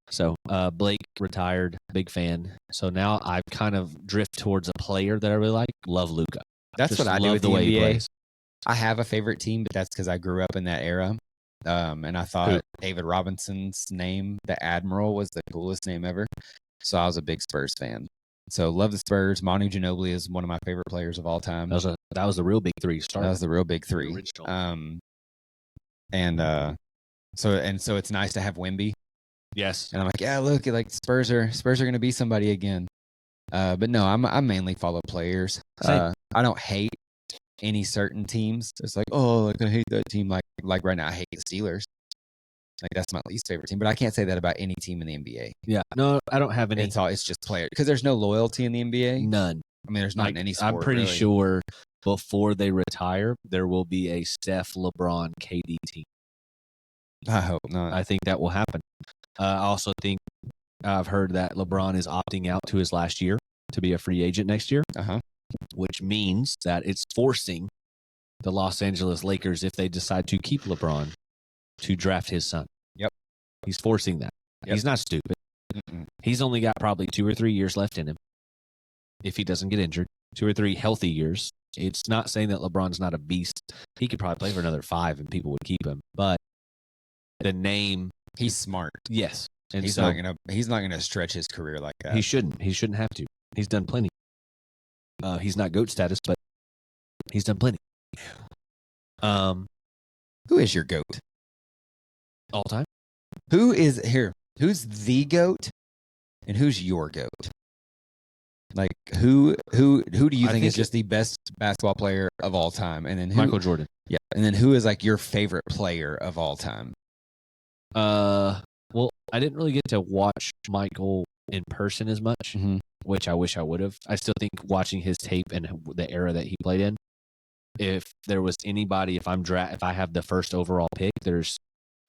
So Blake retired, big fan. So now I've kind of drift towards a player that I really like. Love Luka. That's what I do with the NBA. I have a favorite team, but that's because I grew up in that era. And I thought David Robinson's name, the Admiral, was the coolest name ever. So I was a big Spurs fan. So love the Spurs. Manu Ginobili is one of my favorite players of all time. That was the real big three. That was the real big three. So it's nice to have Wemby. Yes. And I'm like, yeah, look, like Spurs are going to be somebody again. But no, I mainly follow players. I don't hate any certain teams. It's like, oh, like I hate that team. Like right now, I hate the Steelers. Like that's my least favorite team. But I can't say that about any team in the NBA. Yeah. No, I don't have any. It's just players because there's no loyalty in the NBA. None. I mean, there's not in any sport. I'm pretty sure before they retire, there will be a Steph, LeBron, KD team. I hope not. I think that will happen. I also think I've heard that LeBron is opting out to his last year to be a free agent next year, which means that it's forcing the Los Angeles Lakers, if they decide to keep LeBron, to draft his son. Yep. He's forcing that. Yep. He's not stupid. Mm-mm. He's only got probably 2 or 3 years left in him if he doesn't get injured. 2 or 3 healthy years. It's not saying that LeBron's not a beast. He could probably play for another 5 and people would keep him. But the name, he's smart. Yes. And he's not gonna stretch his career like that. He shouldn't. He shouldn't have to. He's done plenty. He's not GOAT status, but he's done plenty. Who is your GOAT? All time? Who's the GOAT and who's your GOAT? Like who do you think is just the best basketball player of all time? And then Michael Jordan. Yeah. And then who is like your favorite player of all time? Well, I didn't really get to watch Michael in person as much, which I wish I would have. I still think watching his tape and the era that he played in, if there was anybody, if I have the first overall pick, there's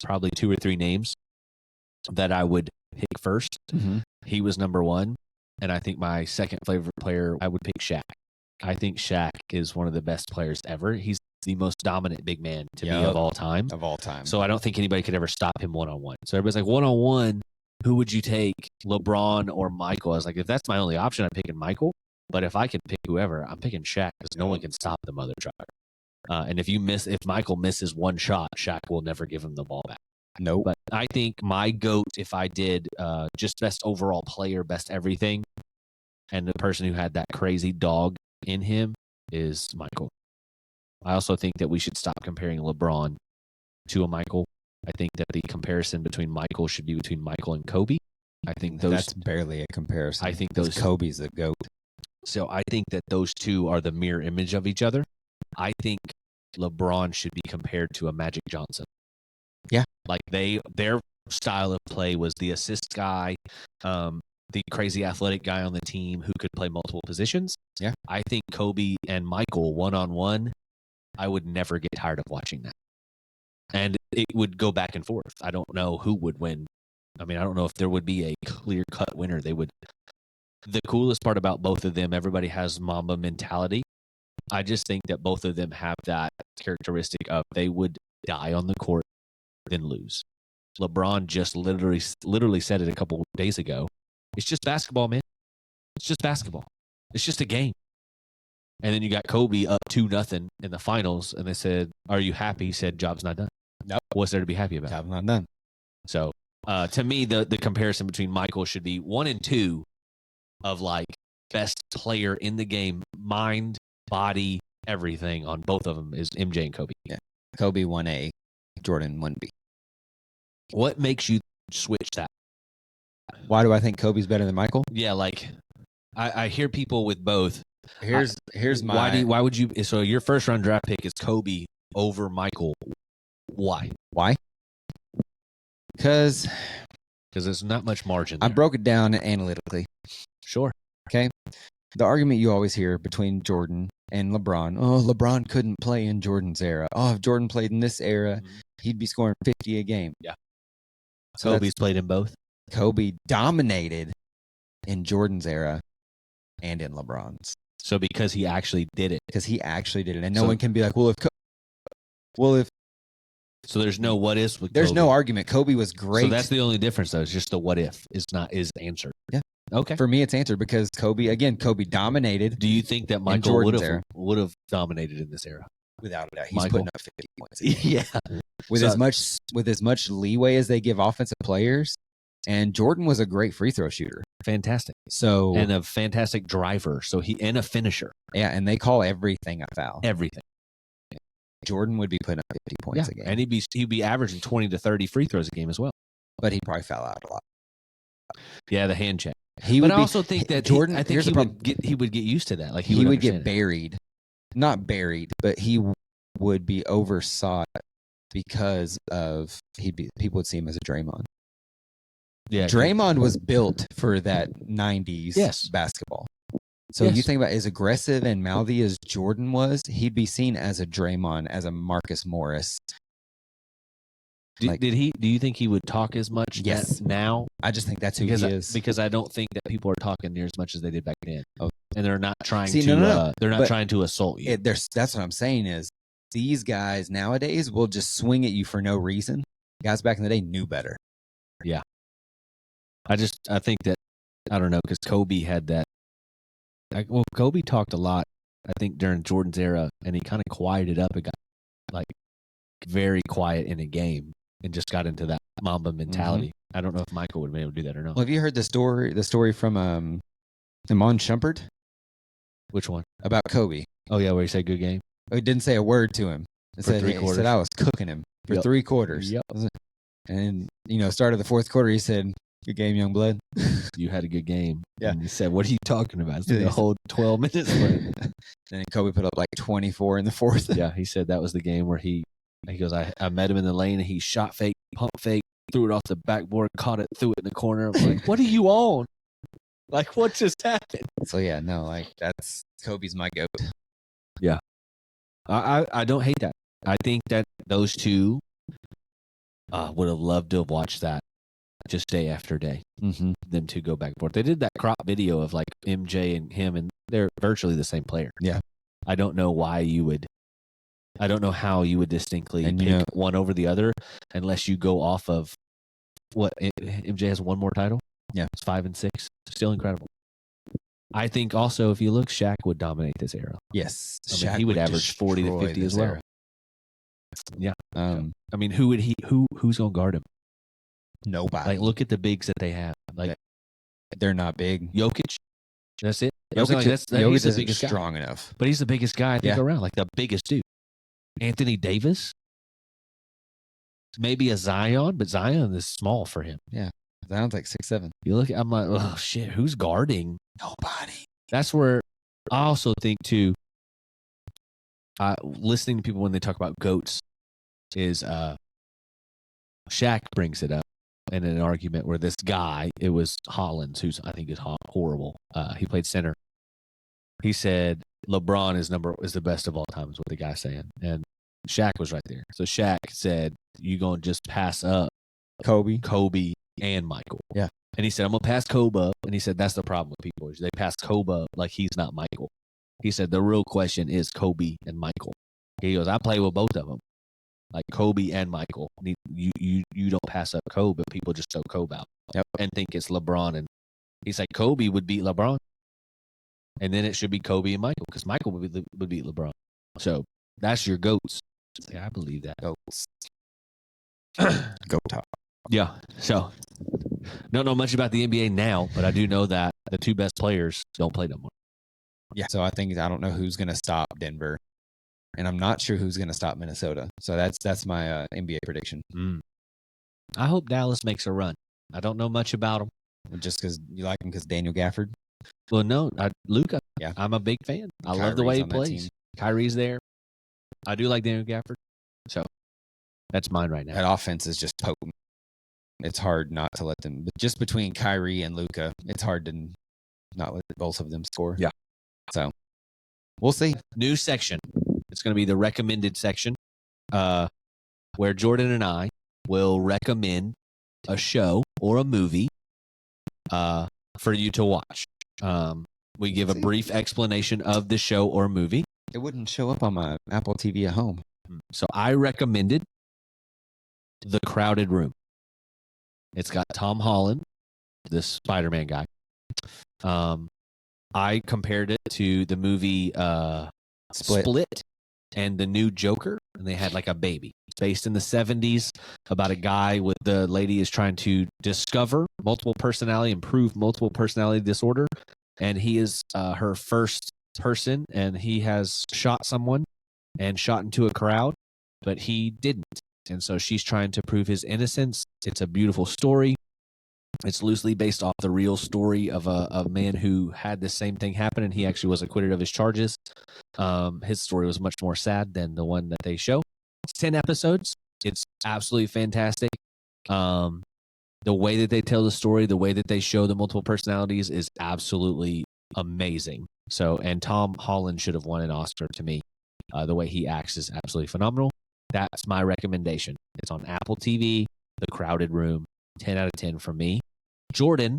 probably 2 or 3 names that I would pick first. He was number 1, and I think my second favorite player, I would pick Shaq. I think Shaq is one of the best players ever. He's the most dominant big man to me of all time. So I don't think anybody could ever stop him one-on-one. So everybody's like, one-on-one, who would you take, LeBron or Michael? I was like, if that's my only option, I'm picking Michael. But if I could pick whoever, I'm picking Shaq because no one can stop the mother trucker. And if Michael misses one shot, Shaq will never give him the ball back. Nope. But I think my GOAT, if I did just best overall player, best everything, and the person who had that crazy dog in him is Michael. I also think that we should stop comparing LeBron to a Michael. I think that the comparison between Michael should be between Michael and Kobe. I think that's barely a comparison. I think Kobe's the GOAT. So I think that those two are the mirror image of each other. I think LeBron should be compared to a Magic Johnson. Yeah. Like their style of play was the assist guy, the crazy athletic guy on the team who could play multiple positions. Yeah. I think Kobe and Michael one-on-one, I would never get tired of watching that. And it would go back and forth. I don't know who would win. I mean, I don't know if there would be a clear-cut winner. The coolest part about both of them, everybody has Mamba mentality. I just think that both of them have that characteristic of they would die on the court, then lose. LeBron just literally said it a couple days ago. It's just basketball, man. It's just basketball. It's just a game. And then you got Kobe up 2-0 in the finals, and they said, "Are you happy?" He said, "Job's not done." Nope. What's there to be happy about? Job's not done. So, to me, the comparison between Michael should be 1 and 2 of like best player in the game, mind, body, everything on both of them is MJ and Kobe. Yeah. Kobe 1A, Jordan 1B. What makes you switch that? Why do I think Kobe's better than Michael? Yeah, like I hear people with both. Here's my. Why would you? So your first round draft pick is Kobe over Michael. Why? Because there's not much margin there. I broke it down analytically. Sure. Okay. The argument you always hear between Jordan and LeBron. Oh, LeBron couldn't play in Jordan's era. Oh, if Jordan played in this era, he'd be scoring 50 a game. Yeah. So Kobe's played in both. Kobe dominated in Jordan's era and in LeBron's. So because he actually did it. And no one can be like, if. So there's no what ifs with There's Kobe. no argument. Kobe was great. So that's the only difference, though. It's just the what if is answered. Yeah. Okay. For me, it's answered because Kobe dominated. Do you think that Michael would have dominated in this era? Without a doubt, he's putting up 50 points. Yeah. With as much leeway as they give offensive players, and Jordan was a great free throw shooter. Fantastic. So and a fantastic driver. And a finisher. Yeah, and they call everything a foul. Everything. Jordan would be putting up 50 points a game, and he'd be averaging 20 to 30 free throws a game as well. But he'd probably foul out a lot. Yeah, the hand check. I also think that Jordan. He would get used to that. Like he would get buried, not buried, but he would be oversought because of people would see him as a Draymond. Yeah, Draymond was built for that 90s basketball. So you think about as aggressive and mouthy as Jordan was, he'd be seen as a Draymond, as a Marcus Morris. Did he? Do you think he would talk as much Yes. now? I just think that's who he is. Because I don't think that people are talking near as much as they did back then. Oh. And they're not trying See, to. no. They're not trying to assault you. That's what I'm saying is these guys nowadays will just swing at you for no reason. Guys back in the day knew better. Yeah. I think that, I don't know, because Kobe had that. Kobe talked a lot, I think, during Jordan's era, and he kind of quieted up and got like very quiet in a game and just got into that Mamba mentality. I don't know if Michael would have been able to do that or not. Well, have you heard the story from Amon Shumpert? Which one? About Kobe. Oh, yeah, where he said good game? He didn't say a word to him. He said I was cooking him for 3 quarters. Yep. And, start of the 4th quarter, he said, good game, young blood. You had a good game. Yeah. And he said, what are you talking about? It's the whole 12 minutes. And then Kobe put up like 24 in the 4th. Yeah, he said that was the game where he goes, I met him in the lane, and he shot fake, pump fake, threw it off the backboard, caught it, threw it in the corner. I'm like, what are you on? Like, what just happened? So, yeah, no, like, that's Kobe's my goat. Yeah. I don't hate that. I think that those two would have loved to have watched that just day after day. Them two go back and forth. They did that crop video of like MJ and him, and they're virtually the same player. Yeah. I don't know how you would distinctly pick one over the other unless you go off of what MJ has one more title. Yeah. It's 5 and 6. Still incredible. I think also if you look, Shaq would dominate this era. Yes. I mean, he would average 40 to 50 as well. Era. Yeah. I mean, who's going to guard him? Nobody. Like, look at the bigs that they have. Like, they're not big. Jokic. That's it. Jokic He's the isn't biggest guy. strong enough. But he's the biggest guy I think around. Like the biggest dude. Anthony Davis. Maybe a Zion, but Zion is small for him. Yeah. Zion's like 6'7". You look, I'm like, oh shit, who's guarding? Nobody. That's where I also think too. Listening to people when they talk about GOATs is Shaq brings it up in an argument where this guy, it was Hollins, who's I think is horrible. He played center. He said LeBron is the best of all time, is what the guy's saying. And Shaq was right there. So Shaq said, you going to just pass up Kobe, and Michael. Yeah. And he said, I'm going to pass Kobe up. And he sabe, that's the problem with people. Is they pass Kobe up like he's not Michael. He said, the real question is Kobe and Michael. He goes, I play with both of them. Like Kobe and Michael. You don't pass up Kobe, but people just throw Kobe out. Yep. And think it's LeBron. And he's like, Kobe would beat LeBron. And then it should be Kobe and Michael, because Michael would beat LeBron. So that's your GOATs. Yeah, I believe that. GOATs. Go top. Yeah. So don't know much about the NBA now, but I do know that the two best players don't play no more. Yeah. So I don't know who's going to stop Denver, and I'm not sure who's going to stop Minnesota. So that's my NBA prediction. I hope Dallas makes a run. I don't know much about them. Just because you like him, because Daniel Gafford. Well, no, Luka. Yeah, I'm a big fan. I Kyrie's love the way he plays. Kyrie's there. I do like Daniel Gafford. So that's mine right now. That offense is just potent. It's hard not to let them. But just between Kyrie and Luka, it's hard to not let both of them score. Yeah. So we'll see. New section. It's going to be the recommended section, where Jordan and I will recommend a show or a movie for you to watch. We give a brief explanation of the show or movie. It wouldn't show up on my Apple TV at home. So I recommended The Crowded Room. It's got Tom Holland, this Spider-Man guy. I compared it to the movie Split and the new Joker, and they had like a baby. It's based in the 70s about a guy with the lady is trying to discover multiple personality, improve multiple personality disorder, and he is her first person, and he has shot someone and shot into a crowd, but he didn't. And so she's trying to prove his innocence. It's a beautiful story. It's loosely based off the real story of a man who had the same thing happen, and he actually was acquitted of his charges. His story was much more sad than the one that they show. It's 10 episodes. It's absolutely fantastic. The way that they tell the story, the way that they show the multiple personalities is absolutely amazing. So, and Tom Holland should have won an Oscar to me. The way he acts is absolutely phenomenal. That's my recommendation. It's on Apple TV, The Crowded Room, 10 out of 10 from me. Jordan,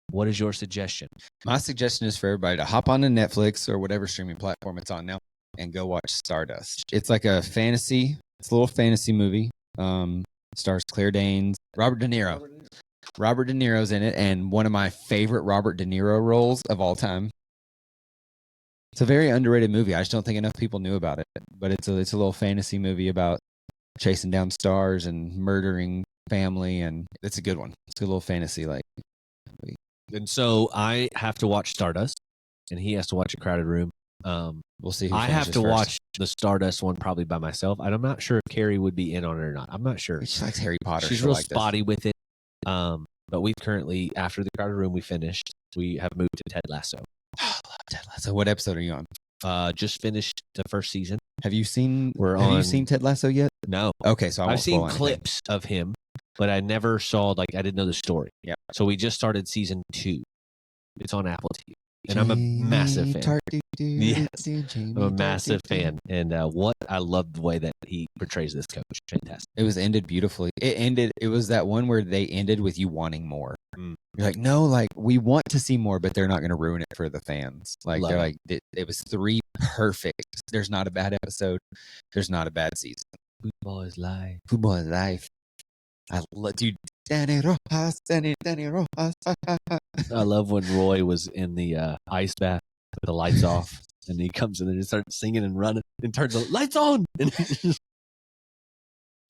what is your suggestion? My suggestion is for everybody to hop on to Netflix or whatever streaming platform it's on now and go watch Stardust. It's like a fantasy. It's a little fantasy movie. Stars Claire Danes, Robert De Niro. Robert De Niro's in it, and one of my favorite Robert De Niro roles of all time. It's a very underrated movie. I just don't think enough people knew about it. But it's a little fantasy movie about chasing down stars and murdering family, and it's a good one. It's a little fantasy like movie. And so I have to watch Stardust, and he has to watch A Crowded Room. We'll see. Who I have to first. watch the Stardust one probably by myself. I'm not sure if Carrie would be in on it or not. I'm not sure. She likes Harry Potter. She's real spotty with it. But we've currently, after The Crowded Room, we finished. We have moved to Ted Lasso. Oh, I love Ted Lasso. What episode are you on? Just finished the first season. Have you seen Ted Lasso yet? No. Okay, so I've seen clips of him, but I never saw, I didn't know the story. Yeah. So we just started season 2. It's on Apple TV. And I'm a massive fan. Yes, I'm a massive fan. And I love the way that he portrays this coach. Fantastic. It was ended beautifully. It was that one where they ended with you wanting more. You're like, no, we want to see more, but they're not going to ruin it for the fans. It was 3 perfect. There's not a bad episode. There's not a bad season. Football is life. Football is life. I love, dude. Danny Rojas. I love when Roy was in the ice bath with the lights off, and he comes in and starts singing and running and turns the lights on.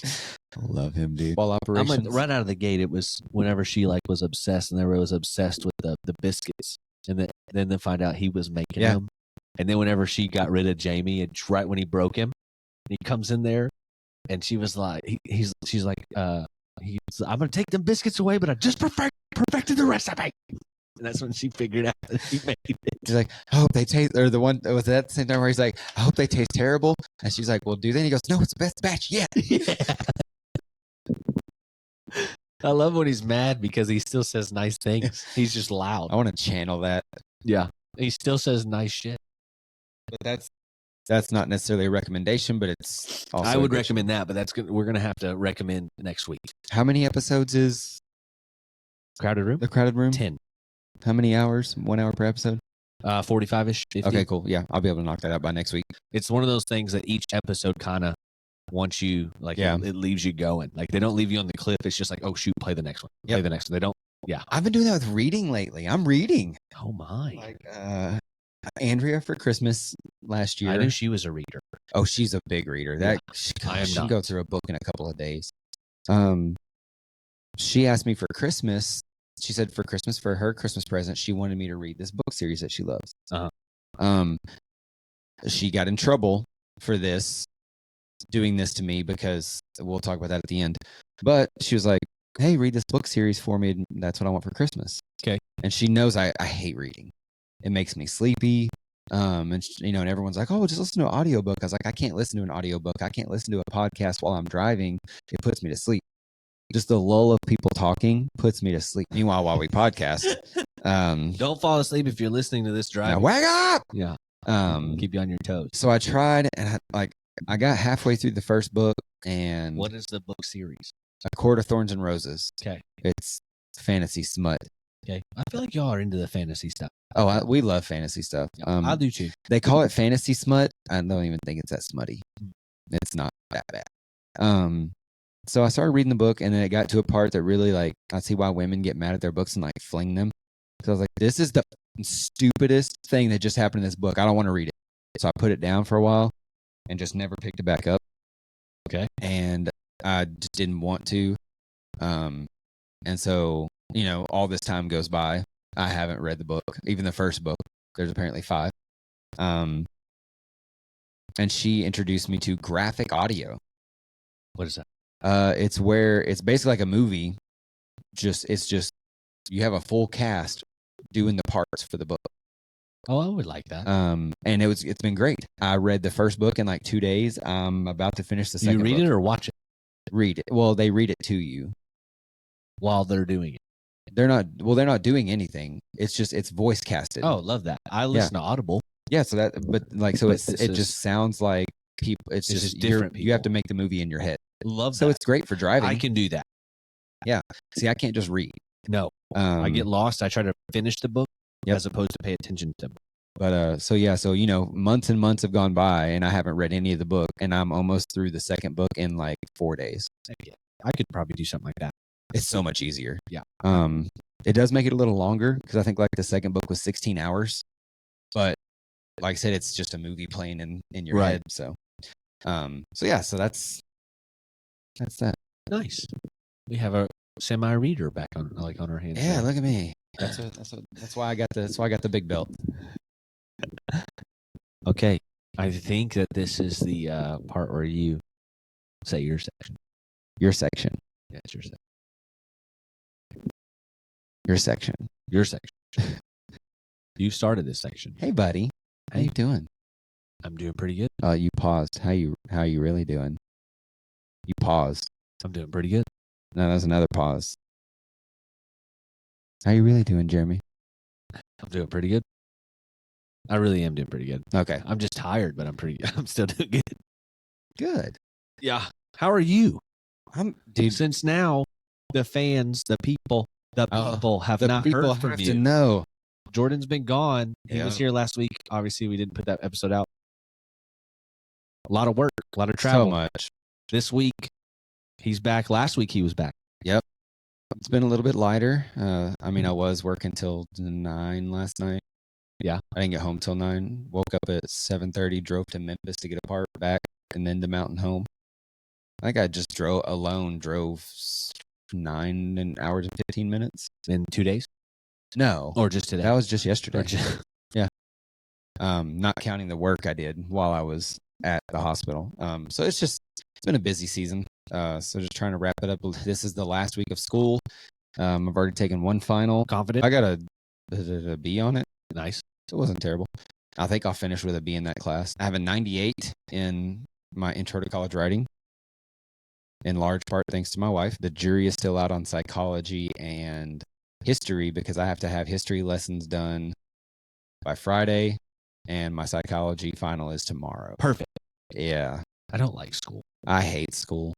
I love him, dude. Ball operations. I'm right out of the gate. It was whenever she was obsessed, and they was obsessed with the biscuits, and then they find out he was making them, and then whenever she got rid of Jamie, it's right when he broke him, he comes in there, and she was like, she's like, I'm gonna take them biscuits away, but I just perfected the recipe. And that's when she figured out that he made it. She's like, I hope they taste, or the one was at the same time where he's like, I hope they taste terrible. And she's like, well, do they? And he goes, no, it's the best batch yet. Yeah. I love when he's mad because he still says nice things. He's just loud. I want to channel that. Yeah. He still says nice shit. But that's not necessarily a recommendation, but it's also I would recommend that, but that's good. We're going to have to recommend next week. How many episodes is Crowded Room? The Crowded Room? 10. How many hours? 1 hour per episode? 45-ish. 50. Okay, cool. Yeah, I'll be able to knock that out by next week. It's one of those things that each episode kind of wants you, it leaves you going. They don't leave you on the cliff. It's just like, oh, shoot, play the next one. Play the next one. They don't. Yeah. I've been doing that with reading lately. I'm reading. Oh, my. Andrea for Christmas last year. I knew she was a reader. Oh, she's a big reader. She can go through a book in a couple of days. She asked me for Christmas. She said for Christmas, for her Christmas present, she wanted me to read this book series that she loves. She got in trouble for doing this to me, because we'll talk about that at the end. But she was like, hey, read this book series for me. And that's what I want for Christmas. Okay. And she knows I hate reading. It makes me sleepy. And everyone's like, oh, just listen to an audiobook. I was like, I can't listen to an audiobook. I can't listen to a podcast while I'm driving. It puts me to sleep. Just the lull of people talking puts me to sleep. Meanwhile, while we podcast, don't fall asleep if you're listening to this drive. Wake up! Yeah. Keep you on your toes. So I tried, and I got halfway through the first book, and what is the book series? A Court of Thorns and Roses. Okay. It's fantasy smut. Okay. I feel like y'all are into the fantasy stuff. Oh, we love fantasy stuff. I do too. They call it fantasy smut. I don't even think it's that smutty. It's not that bad. So I started reading the book, and then it got to a part that really, I see why women get mad at their books and fling them. So I was like, this is the stupidest thing that just happened in this book. I don't want to read it. So I put it down for a while and just never picked it back up. Okay. And I just didn't want to. And so, all this time goes by. I haven't read the book, even the first book. There's apparently 5. And she introduced me to graphic audio. What is that? It's where it's basically like a movie. It's just you have a full cast doing the parts for the book. Oh, I would like that. And it's been great. I read the first book in 2 days. I'm about to finish the second. You read book. it or watch it? Read it. Well, they read it to you while they're doing it. They're not doing anything. It's voice casted. Oh, love that. I listen to Audible. Yeah, so it just sounds like people. It's just just different you have to people. make the movie in your head. Love So that. it's great for driving. I can do that. Yeah. See, I can't just read. No. I get lost. I try to finish the book as opposed to pay attention to them. But so months and months have gone by and I haven't read any of the book, and I'm almost through the second book in like 4 days. I could probably do something like that. It's so much easier. Yeah. It does make it a little longer because I think like the second book was 16 hours, but like I said, it's just a movie playing in your head. So so that's that. Nice. We have a semi-reader back on our hands. Yeah, look at me. That's why I got the big belt. Okay. I think that this is the part where you say your section. Your section. Yeah, it's your section. Your section. Your section. You started this section. Hey, buddy. How you doing? I'm doing pretty good. You paused. How you really doing? You paused. I'm doing pretty good. No, that's another pause. How you really doing, Jeremy? I'm doing pretty good. I really am doing pretty good. Okay. I'm just tired, but I'm still doing good. Good. Yeah. How are you? Dude. Since now the fans, the people have not heard from you. To know. Jordan's been gone. He was here last week. Obviously, we didn't put that episode out. A lot of work, a lot of travel. So much. This week, he's back. Last week, he was back. Yep. It's been a little bit lighter. I was working till 9 last night. Yeah. I didn't get home till 9. Woke up at 7:30, drove to Memphis to get a part back, and then to Mountain Home. I think I just drove 9 hours and 15 minutes. In 2 days? No. Or just today? That was just yesterday. Yeah. Not counting the work I did while I was at the hospital. So it's been a busy season. So just trying to wrap it up. This is the last week of school. I've already taken one final. Confident? I got a B on it. Nice. It wasn't terrible. I think I'll finish with a B in that class. I have a 98 in my intro to college writing, in large part thanks to my wife. The jury is still out on psychology and history because I have to have history lessons done by Friday, and my psychology final is tomorrow. Perfect. Yeah. I don't like school. I hate school.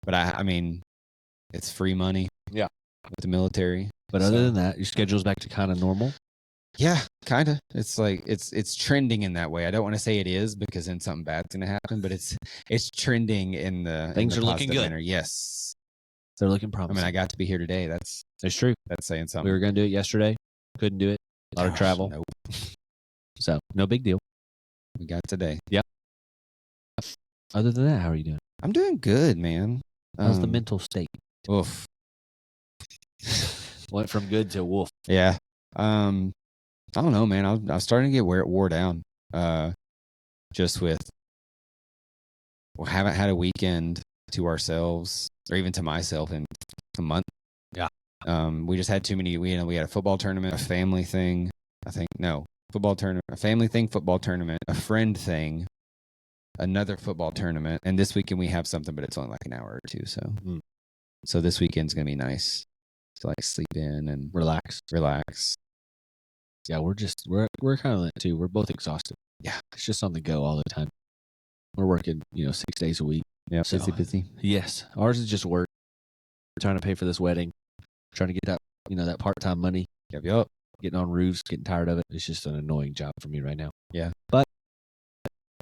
But I mean, it's free money. Yeah. With the military. But other than that, your schedule's back to kind of normal? Yeah, kind of. It's like it's trending in that way. I don't want to say it is because then something bad's going to happen, but it's trending in the things are looking good. Manner. Yes. They're looking promising. I mean, I got to be here today. It's true. That's saying something. We were going to do it yesterday. Couldn't do it. A lot of travel. Nope. So, no big deal. We got today. Yep. Other than that, how are you doing? I'm doing good, man. How's the mental state? Oof. Went from good to woof. Yeah. I don't know, man. I was starting to get wore down. Just with haven't had a weekend to ourselves or even to myself in a month. Yeah. We just had too many. We had a football tournament, a family thing. Football tournament, a family thing, football tournament, a friend thing, another football tournament, and this weekend we have something, but it's only like an hour or two. So this weekend's gonna be nice to like sleep in and relax. Yeah, we're kind of that too. We're both exhausted. Yeah, it's just on the go all the time. We're working, 6 days a week. Yeah, so, busy. Yes, ours is just work. We're trying to pay for this wedding, trying to get that that part-time money. Yep. Getting on roofs, getting tired of it. It's just an annoying job for me right now. Yeah, but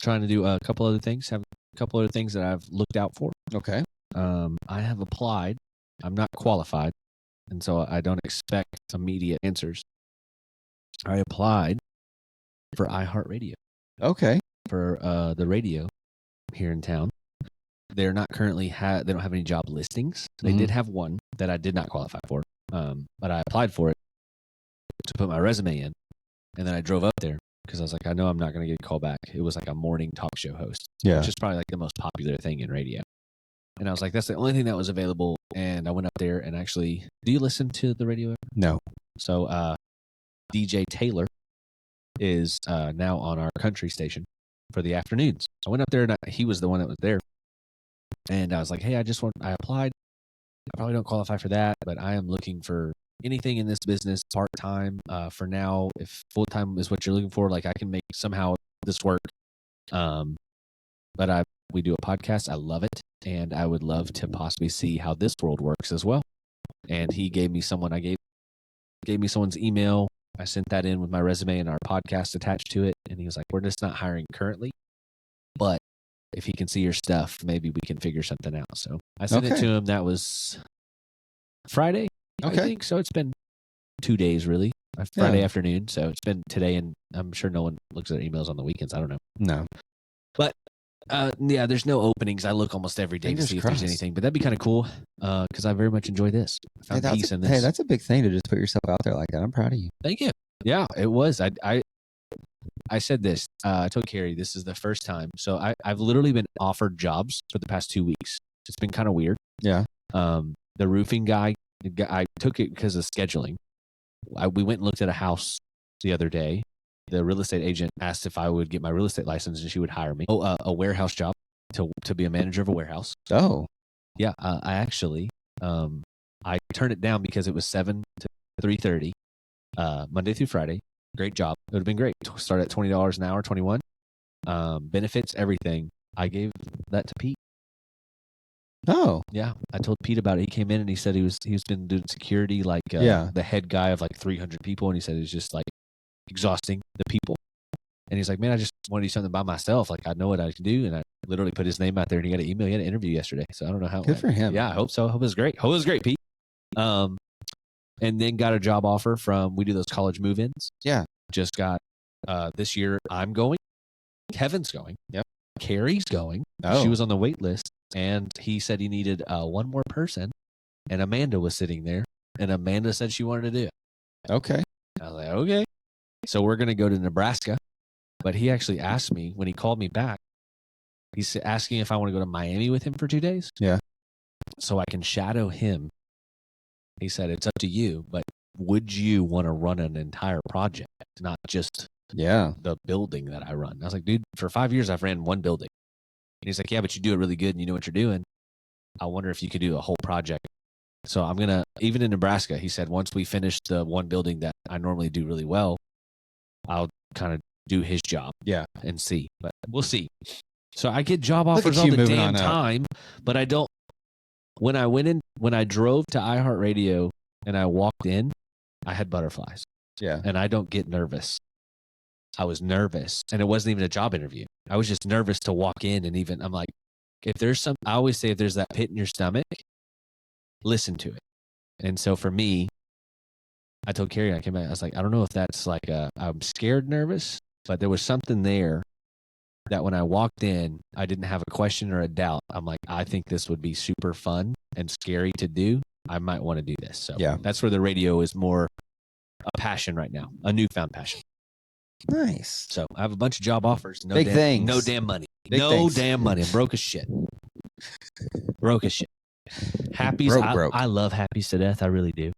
trying to do a couple other things. Have a couple other things that I've looked out for. Okay. I have applied. I'm not qualified, and so I don't expect immediate answers. I applied for iHeartRadio. Okay. For the radio here in town. They're not currently they don't have any job listings. They did have one that I did not qualify for. But I applied for it to put my resume in. And then I drove up there because I was like, I know I'm not going to get a call back. It was like a morning talk show host. Yeah. Which is probably like the most popular thing in radio. And I was like, that's the only thing that was available. And I went up there and actually, do you listen to the radio? No. So DJ Taylor is now on our country station for the afternoons. I went up there and he was the one that was there. And I was like, hey, I applied. I probably don't qualify for that, but I am looking for anything in this business part-time for now. If full-time is what you're looking for, like I can make somehow this work. but we do a podcast. I love it, and I would love to possibly see how this world works as well. And he gave me gave me someone's email. I sent that in with my resume and our podcast attached to it, and he was like, "We're just not hiring currently, but if he can see your stuff, maybe we can figure something out." So I sent it to him. That was Friday, I think. So it's been 2 days, really. Friday afternoon. So it's been today, and I'm sure no one looks at their emails on the weekends. I don't know. No. But yeah, there's no openings. I look almost every day to see if there's anything. But that'd be kind of cool because I very much enjoy this. I found peace in this. Hey, that's a big thing to just put yourself out there like that. I'm proud of you. Thank you. Yeah, it was. I said this. I told Carrie this is the first time. So I've literally been offered jobs for the past 2 weeks. It's been kind of weird. Yeah. The roofing guy, I took it because of scheduling. We went and looked at a house the other day. The real estate agent asked if I would get my real estate license and she would hire me. A warehouse job to be a manager of a warehouse. Oh. Yeah. I actually, I turned it down because it was 7 to 3:30, Monday through Friday. Great job. It would have been great. Start at $20 an hour, 21. Benefits, everything. I gave that to Pete. Oh. Yeah. I told Pete about it. He came in and he said he's been doing security, like the head guy of like 300 people. And he said it's just like exhausting the people. And he's like, man, I just want to do something by myself. Like I know what I can do. And I literally put his name out there and he got an email. He had an interview yesterday. So I don't know how. Good for him. Yeah, I hope so. I hope it was great. Hope it was great, Pete. And then got a job offer we do those college move-ins. Yeah. Just got, this year I'm going. Kevin's going. Yep. Carrie's going. Oh. She was on the wait list. And he said he needed one more person. And Amanda was sitting there. And Amanda said she wanted to do it. Okay. I was like, okay. So we're going to go to Nebraska. But he actually asked me when he called me back, he's asking if I want to go to Miami with him for 2 days. Yeah. So I can shadow him. He said, it's up to you, but would you want to run an entire project, not just the building that I run? I was like, dude, for 5 years, I've ran one building. And he's like, yeah, but you do it really good and you know what you're doing. I wonder if you could do a whole project. So I'm going to, even in Nebraska, he said, once we finish the one building that I normally do really well, I'll kind of do his job and see. But we'll see. So I get job offers all the damn time, but I don't. When I drove to iHeartRadio and I walked in, I had butterflies. Yeah. And I don't get nervous. I was nervous. And it wasn't even a job interview. I was just nervous to walk in. And even, I'm like, I always say if there's that pit in your stomach, listen to it. And so for me, I told Carrie, I came back, I was like, I don't know if that's like I'm scared nervous, but there was something there that when I walked in, I didn't have a question or a doubt. I'm like, I think this would be super fun and scary to do. I might want to do this. So that's where the radio is more a passion right now, a newfound passion. Nice. So I have a bunch of job offers. Big things. No damn money. Damn money. I'm broke as shit. Broke as shit. Happy's. Broke. I love Happy's to death. I really do.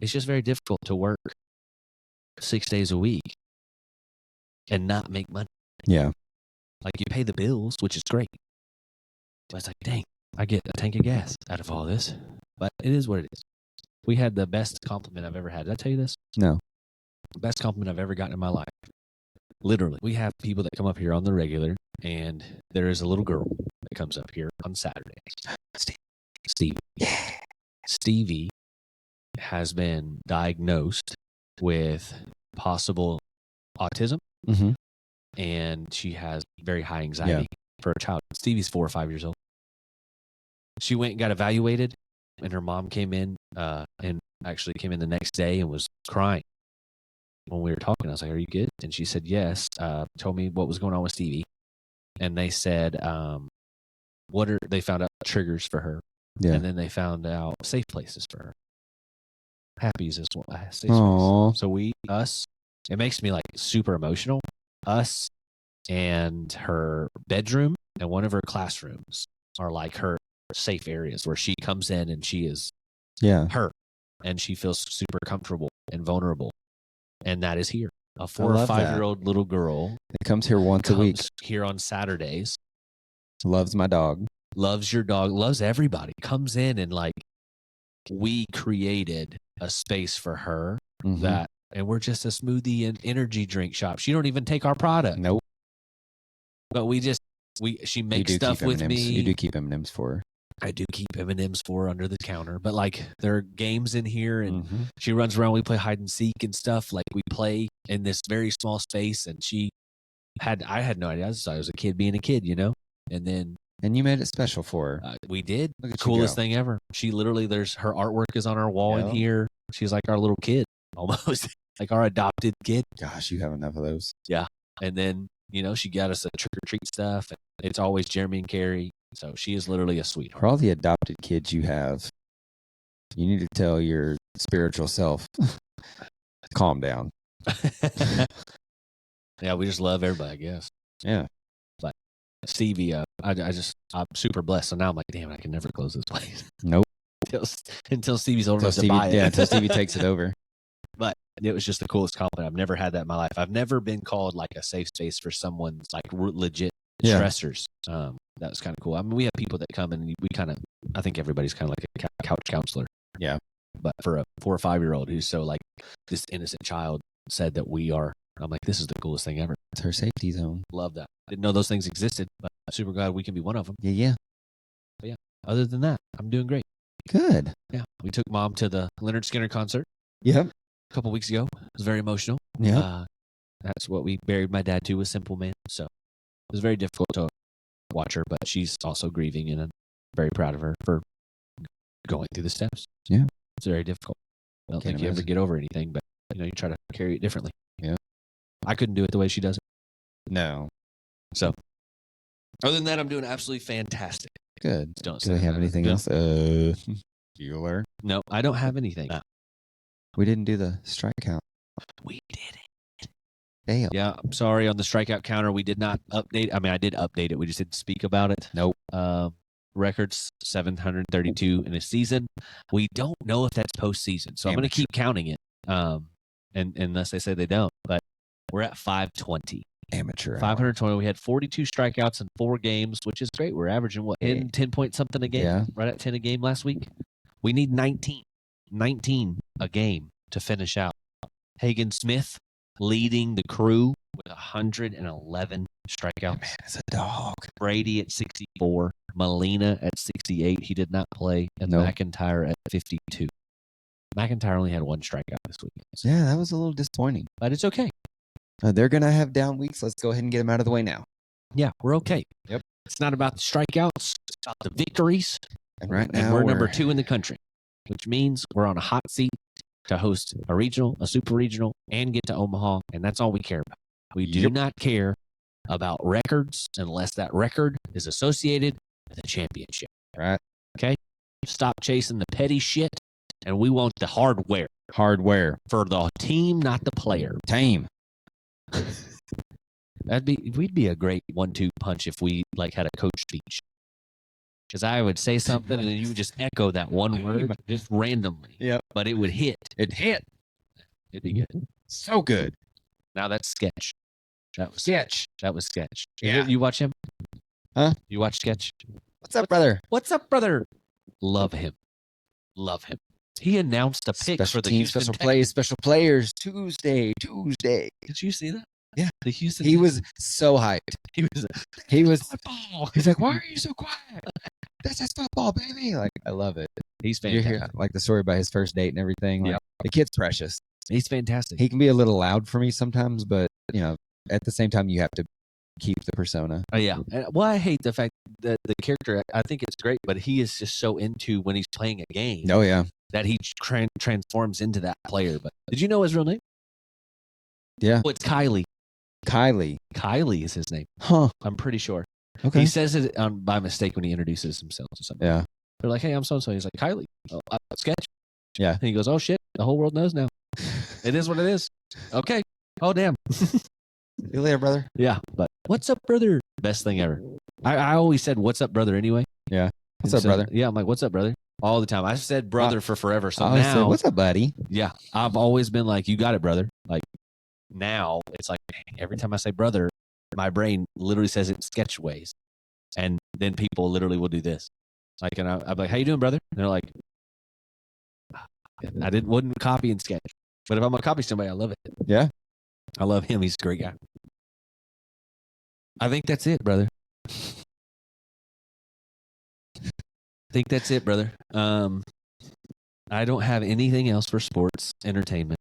It's just very difficult to work 6 days a week and not make money. Yeah. Like you pay the bills, which is great. But it's like, dang, I get a tank of gas out of all this. But it is what it is. We had the best compliment I've ever had. Did I tell you this? No. Best compliment I've ever gotten in my life. Literally. We have people that come up here on the regular, and there is a little girl that comes up here on Saturdays. Stevie. Yeah. Stevie has been diagnosed with possible autism. Mm-hmm. And she has very high anxiety for a child. Stevie's 4 or 5 years old. She went and got evaluated, and her mom came in and actually came in the next day and was crying. When we were talking, I was like, are you good? And she said, yes. Told me what was going on with Stevie. And they said, they found out triggers for her. Yeah. And then they found out safe places for her. Happy's is what I say. So it makes me like super emotional. Us and her bedroom and one of her classrooms are like her safe areas where she comes in and she is her and she feels super comfortable and vulnerable. And that is here. A 4 or 5 year old little girl. It comes here once a week. Here on Saturdays. Loves my dog. Loves your dog. Loves everybody. Comes in and like we created a space for her that. And we're just a smoothie and energy drink shop. She don't even take our product. Nope. But she makes stuff with me. You do keep M&Ms for her. I do keep M&Ms for her under the counter, but like there are games in here, and she runs around. We play hide and seek and stuff. Like we play in this very small space, and I had no idea. I just thought I was a kid being a kid, you know. And you made it special for her. we did. Look at Coolest thing ever. She literally, her artwork is on our wall in here. She's like our little kid, almost like our adopted kid. Gosh, you have enough of those. Yeah, and then she got us a trick or treat stuff. And it's always Jeremy and Carrie. So she is literally a sweetheart. For all the adopted kids you have, you need to tell your spiritual self, calm down. Yeah, we just love everybody, I guess. Yeah. But Stevie, I'm super blessed. So now I'm like, damn, I can never close this place. Nope. until Stevie's old enough to buy it. Yeah, until Stevie takes it over. But it was just the coolest compliment. I've never had that in my life. I've never been called like a safe space for someone's like legit stressors. That was kind of cool. I mean, we have people that come and we kind of, I think everybody's kind of like a couch counselor. Yeah. But for a 4 or 5 year old who's so like this innocent child said that I'm like, this is the coolest thing ever. It's her safety zone. Love that. Didn't know those things existed, but I'm super glad we can be one of them. Yeah. But yeah, other than that, I'm doing great. Good. Yeah. We took Mom to the Leonard Skinner concert. Yep. A couple weeks ago. It was very emotional. Yeah. That's what we buried my dad to, was Simple Man. So it was very difficult to watch her, but she's also grieving, and I'm very proud of her for going through the steps. Yeah. It's very difficult. I don't think you ever get over anything, but you try to carry it differently. Yeah. I couldn't do it the way she does it. No. So other than that, I'm doing absolutely fantastic. Good. Do we have anything else? Bueller? No, I don't have anything. No. We didn't do the strike count. We did it. Damn. Yeah, I'm sorry on the strikeout counter. We did not update. I mean, I did update it. We just didn't speak about it. Nope. Records 732 in a season. We don't know if that's postseason, so I'm going to keep counting it. And unless they say they don't, but we're at 520. Amateur. 520. We had 42 strikeouts in 4 games, which is great. We're averaging what 10 point something a game. Yeah. Right at 10 a game last week. We need 19 a game to finish out. Hagen Smith leading the crew with 111 strikeouts. Man, it's a dog. Brady at 64. Molina at 68. He did not play. And McIntyre at 52. McIntyre only had 1 strikeout this week. Yeah, that was a little disappointing. But it's okay. They're going to have down weeks. Let's go ahead and get them out of the way now. Yeah, we're okay. Yep. It's not about the strikeouts. It's about the victories. And right now, we're number 2 in the country, which means we're on a hot seat to host a regional, a super regional, and get to Omaha. And that's all we care about. We do not care about records unless that record is associated with a championship. Right. Okay? Stop chasing the petty shit, and we want the hardware. Hardware. For the team, not the player. Team. We'd be a great 1-2 punch if we like had a coach speech. Because I would say something and then you would just echo that one word just randomly. Yep. But it would hit. It'd be good. So good. Now that's Sketch. That was Sketch. Yeah. You watch him? Huh? You watch Sketch? What's up, brother? What's up, brother? Love him. He announced a pick special for the team, Houston special players, Tuesday. Did you see that? Yeah. The Houston. He was so hyped. He was football. He's like, why are you so quiet? This is football, baby. Like, I love it. He's fantastic. You hear like the story about his first date and everything. Like, the kid's precious. He's fantastic. He can be a little loud for me sometimes, but at the same time, you have to keep the persona. Oh yeah. Well, I hate the fact that the character. I think it's great, but he is just so into when he's playing a game. Oh yeah. That he transforms into that player. But did you know his real name? Yeah. Oh, it's Kylie. Kylie is his name. Huh. I'm pretty sure. Okay. He says it by mistake when he introduces himself to something. Yeah. They're like, hey, I'm so-and-so. He's like, Kylie. Oh, Sketch. Yeah. And he goes, oh, shit. The whole world knows now. It is what it is. Okay. Oh, damn. See you later, brother. Yeah. But what's up, brother? Best thing ever. I always said, what's up, brother, anyway. Yeah. What's up, brother? Yeah. I'm like, what's up, brother? All the time. I've said brother for forever. So now. Said, what's up, buddy? Yeah. I've always been like, you got it, brother. Like, now it's like every time I say brother, my brain literally says it in Sketch ways. And then people literally will do this. Like, and I'm like, how you doing, brother? And they're like, I wouldn't copy and Sketch. But if I'm going to copy somebody, I love it. Yeah. I love him. He's a great guy. I think that's it, brother. I don't have anything else for sports entertainment.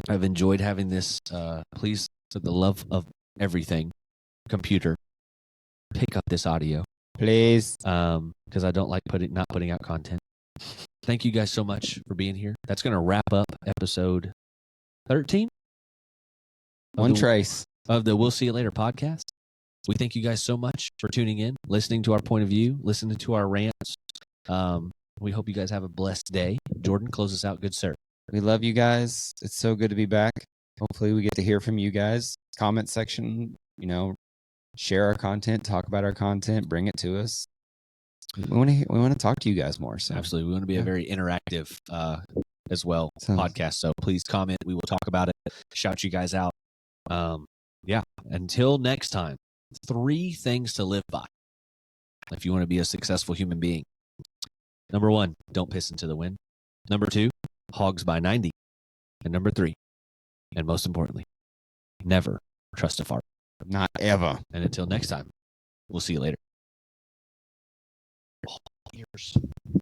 I've enjoyed having this. Please, to the love of everything, computer, pick up this audio, Please. because I don't like not putting out content. Thank you guys so much for being here. That's going to wrap up episode 13 One trace of the We'll See You Later podcast. We thank you guys so much for tuning in, listening to our point of view, listening to our rants. We hope you guys have a blessed day. Jordan, close us out. Good sir. We love you guys. It's so good to be back. Hopefully we get to hear from you guys. Comment section, share our content, talk about our content, bring it to us. We want to talk to you guys more. So absolutely, we want to be a very interactive as well podcast. So please comment. We will talk about it. Shout you guys out. Until next time, 3 things to live by if you want to be a successful human being. Number 1, don't piss into the wind. Number 2, hogs by 90. And number 3, and most importantly, never trust a fart. Not ever. And until next time, we'll see you later. Ears.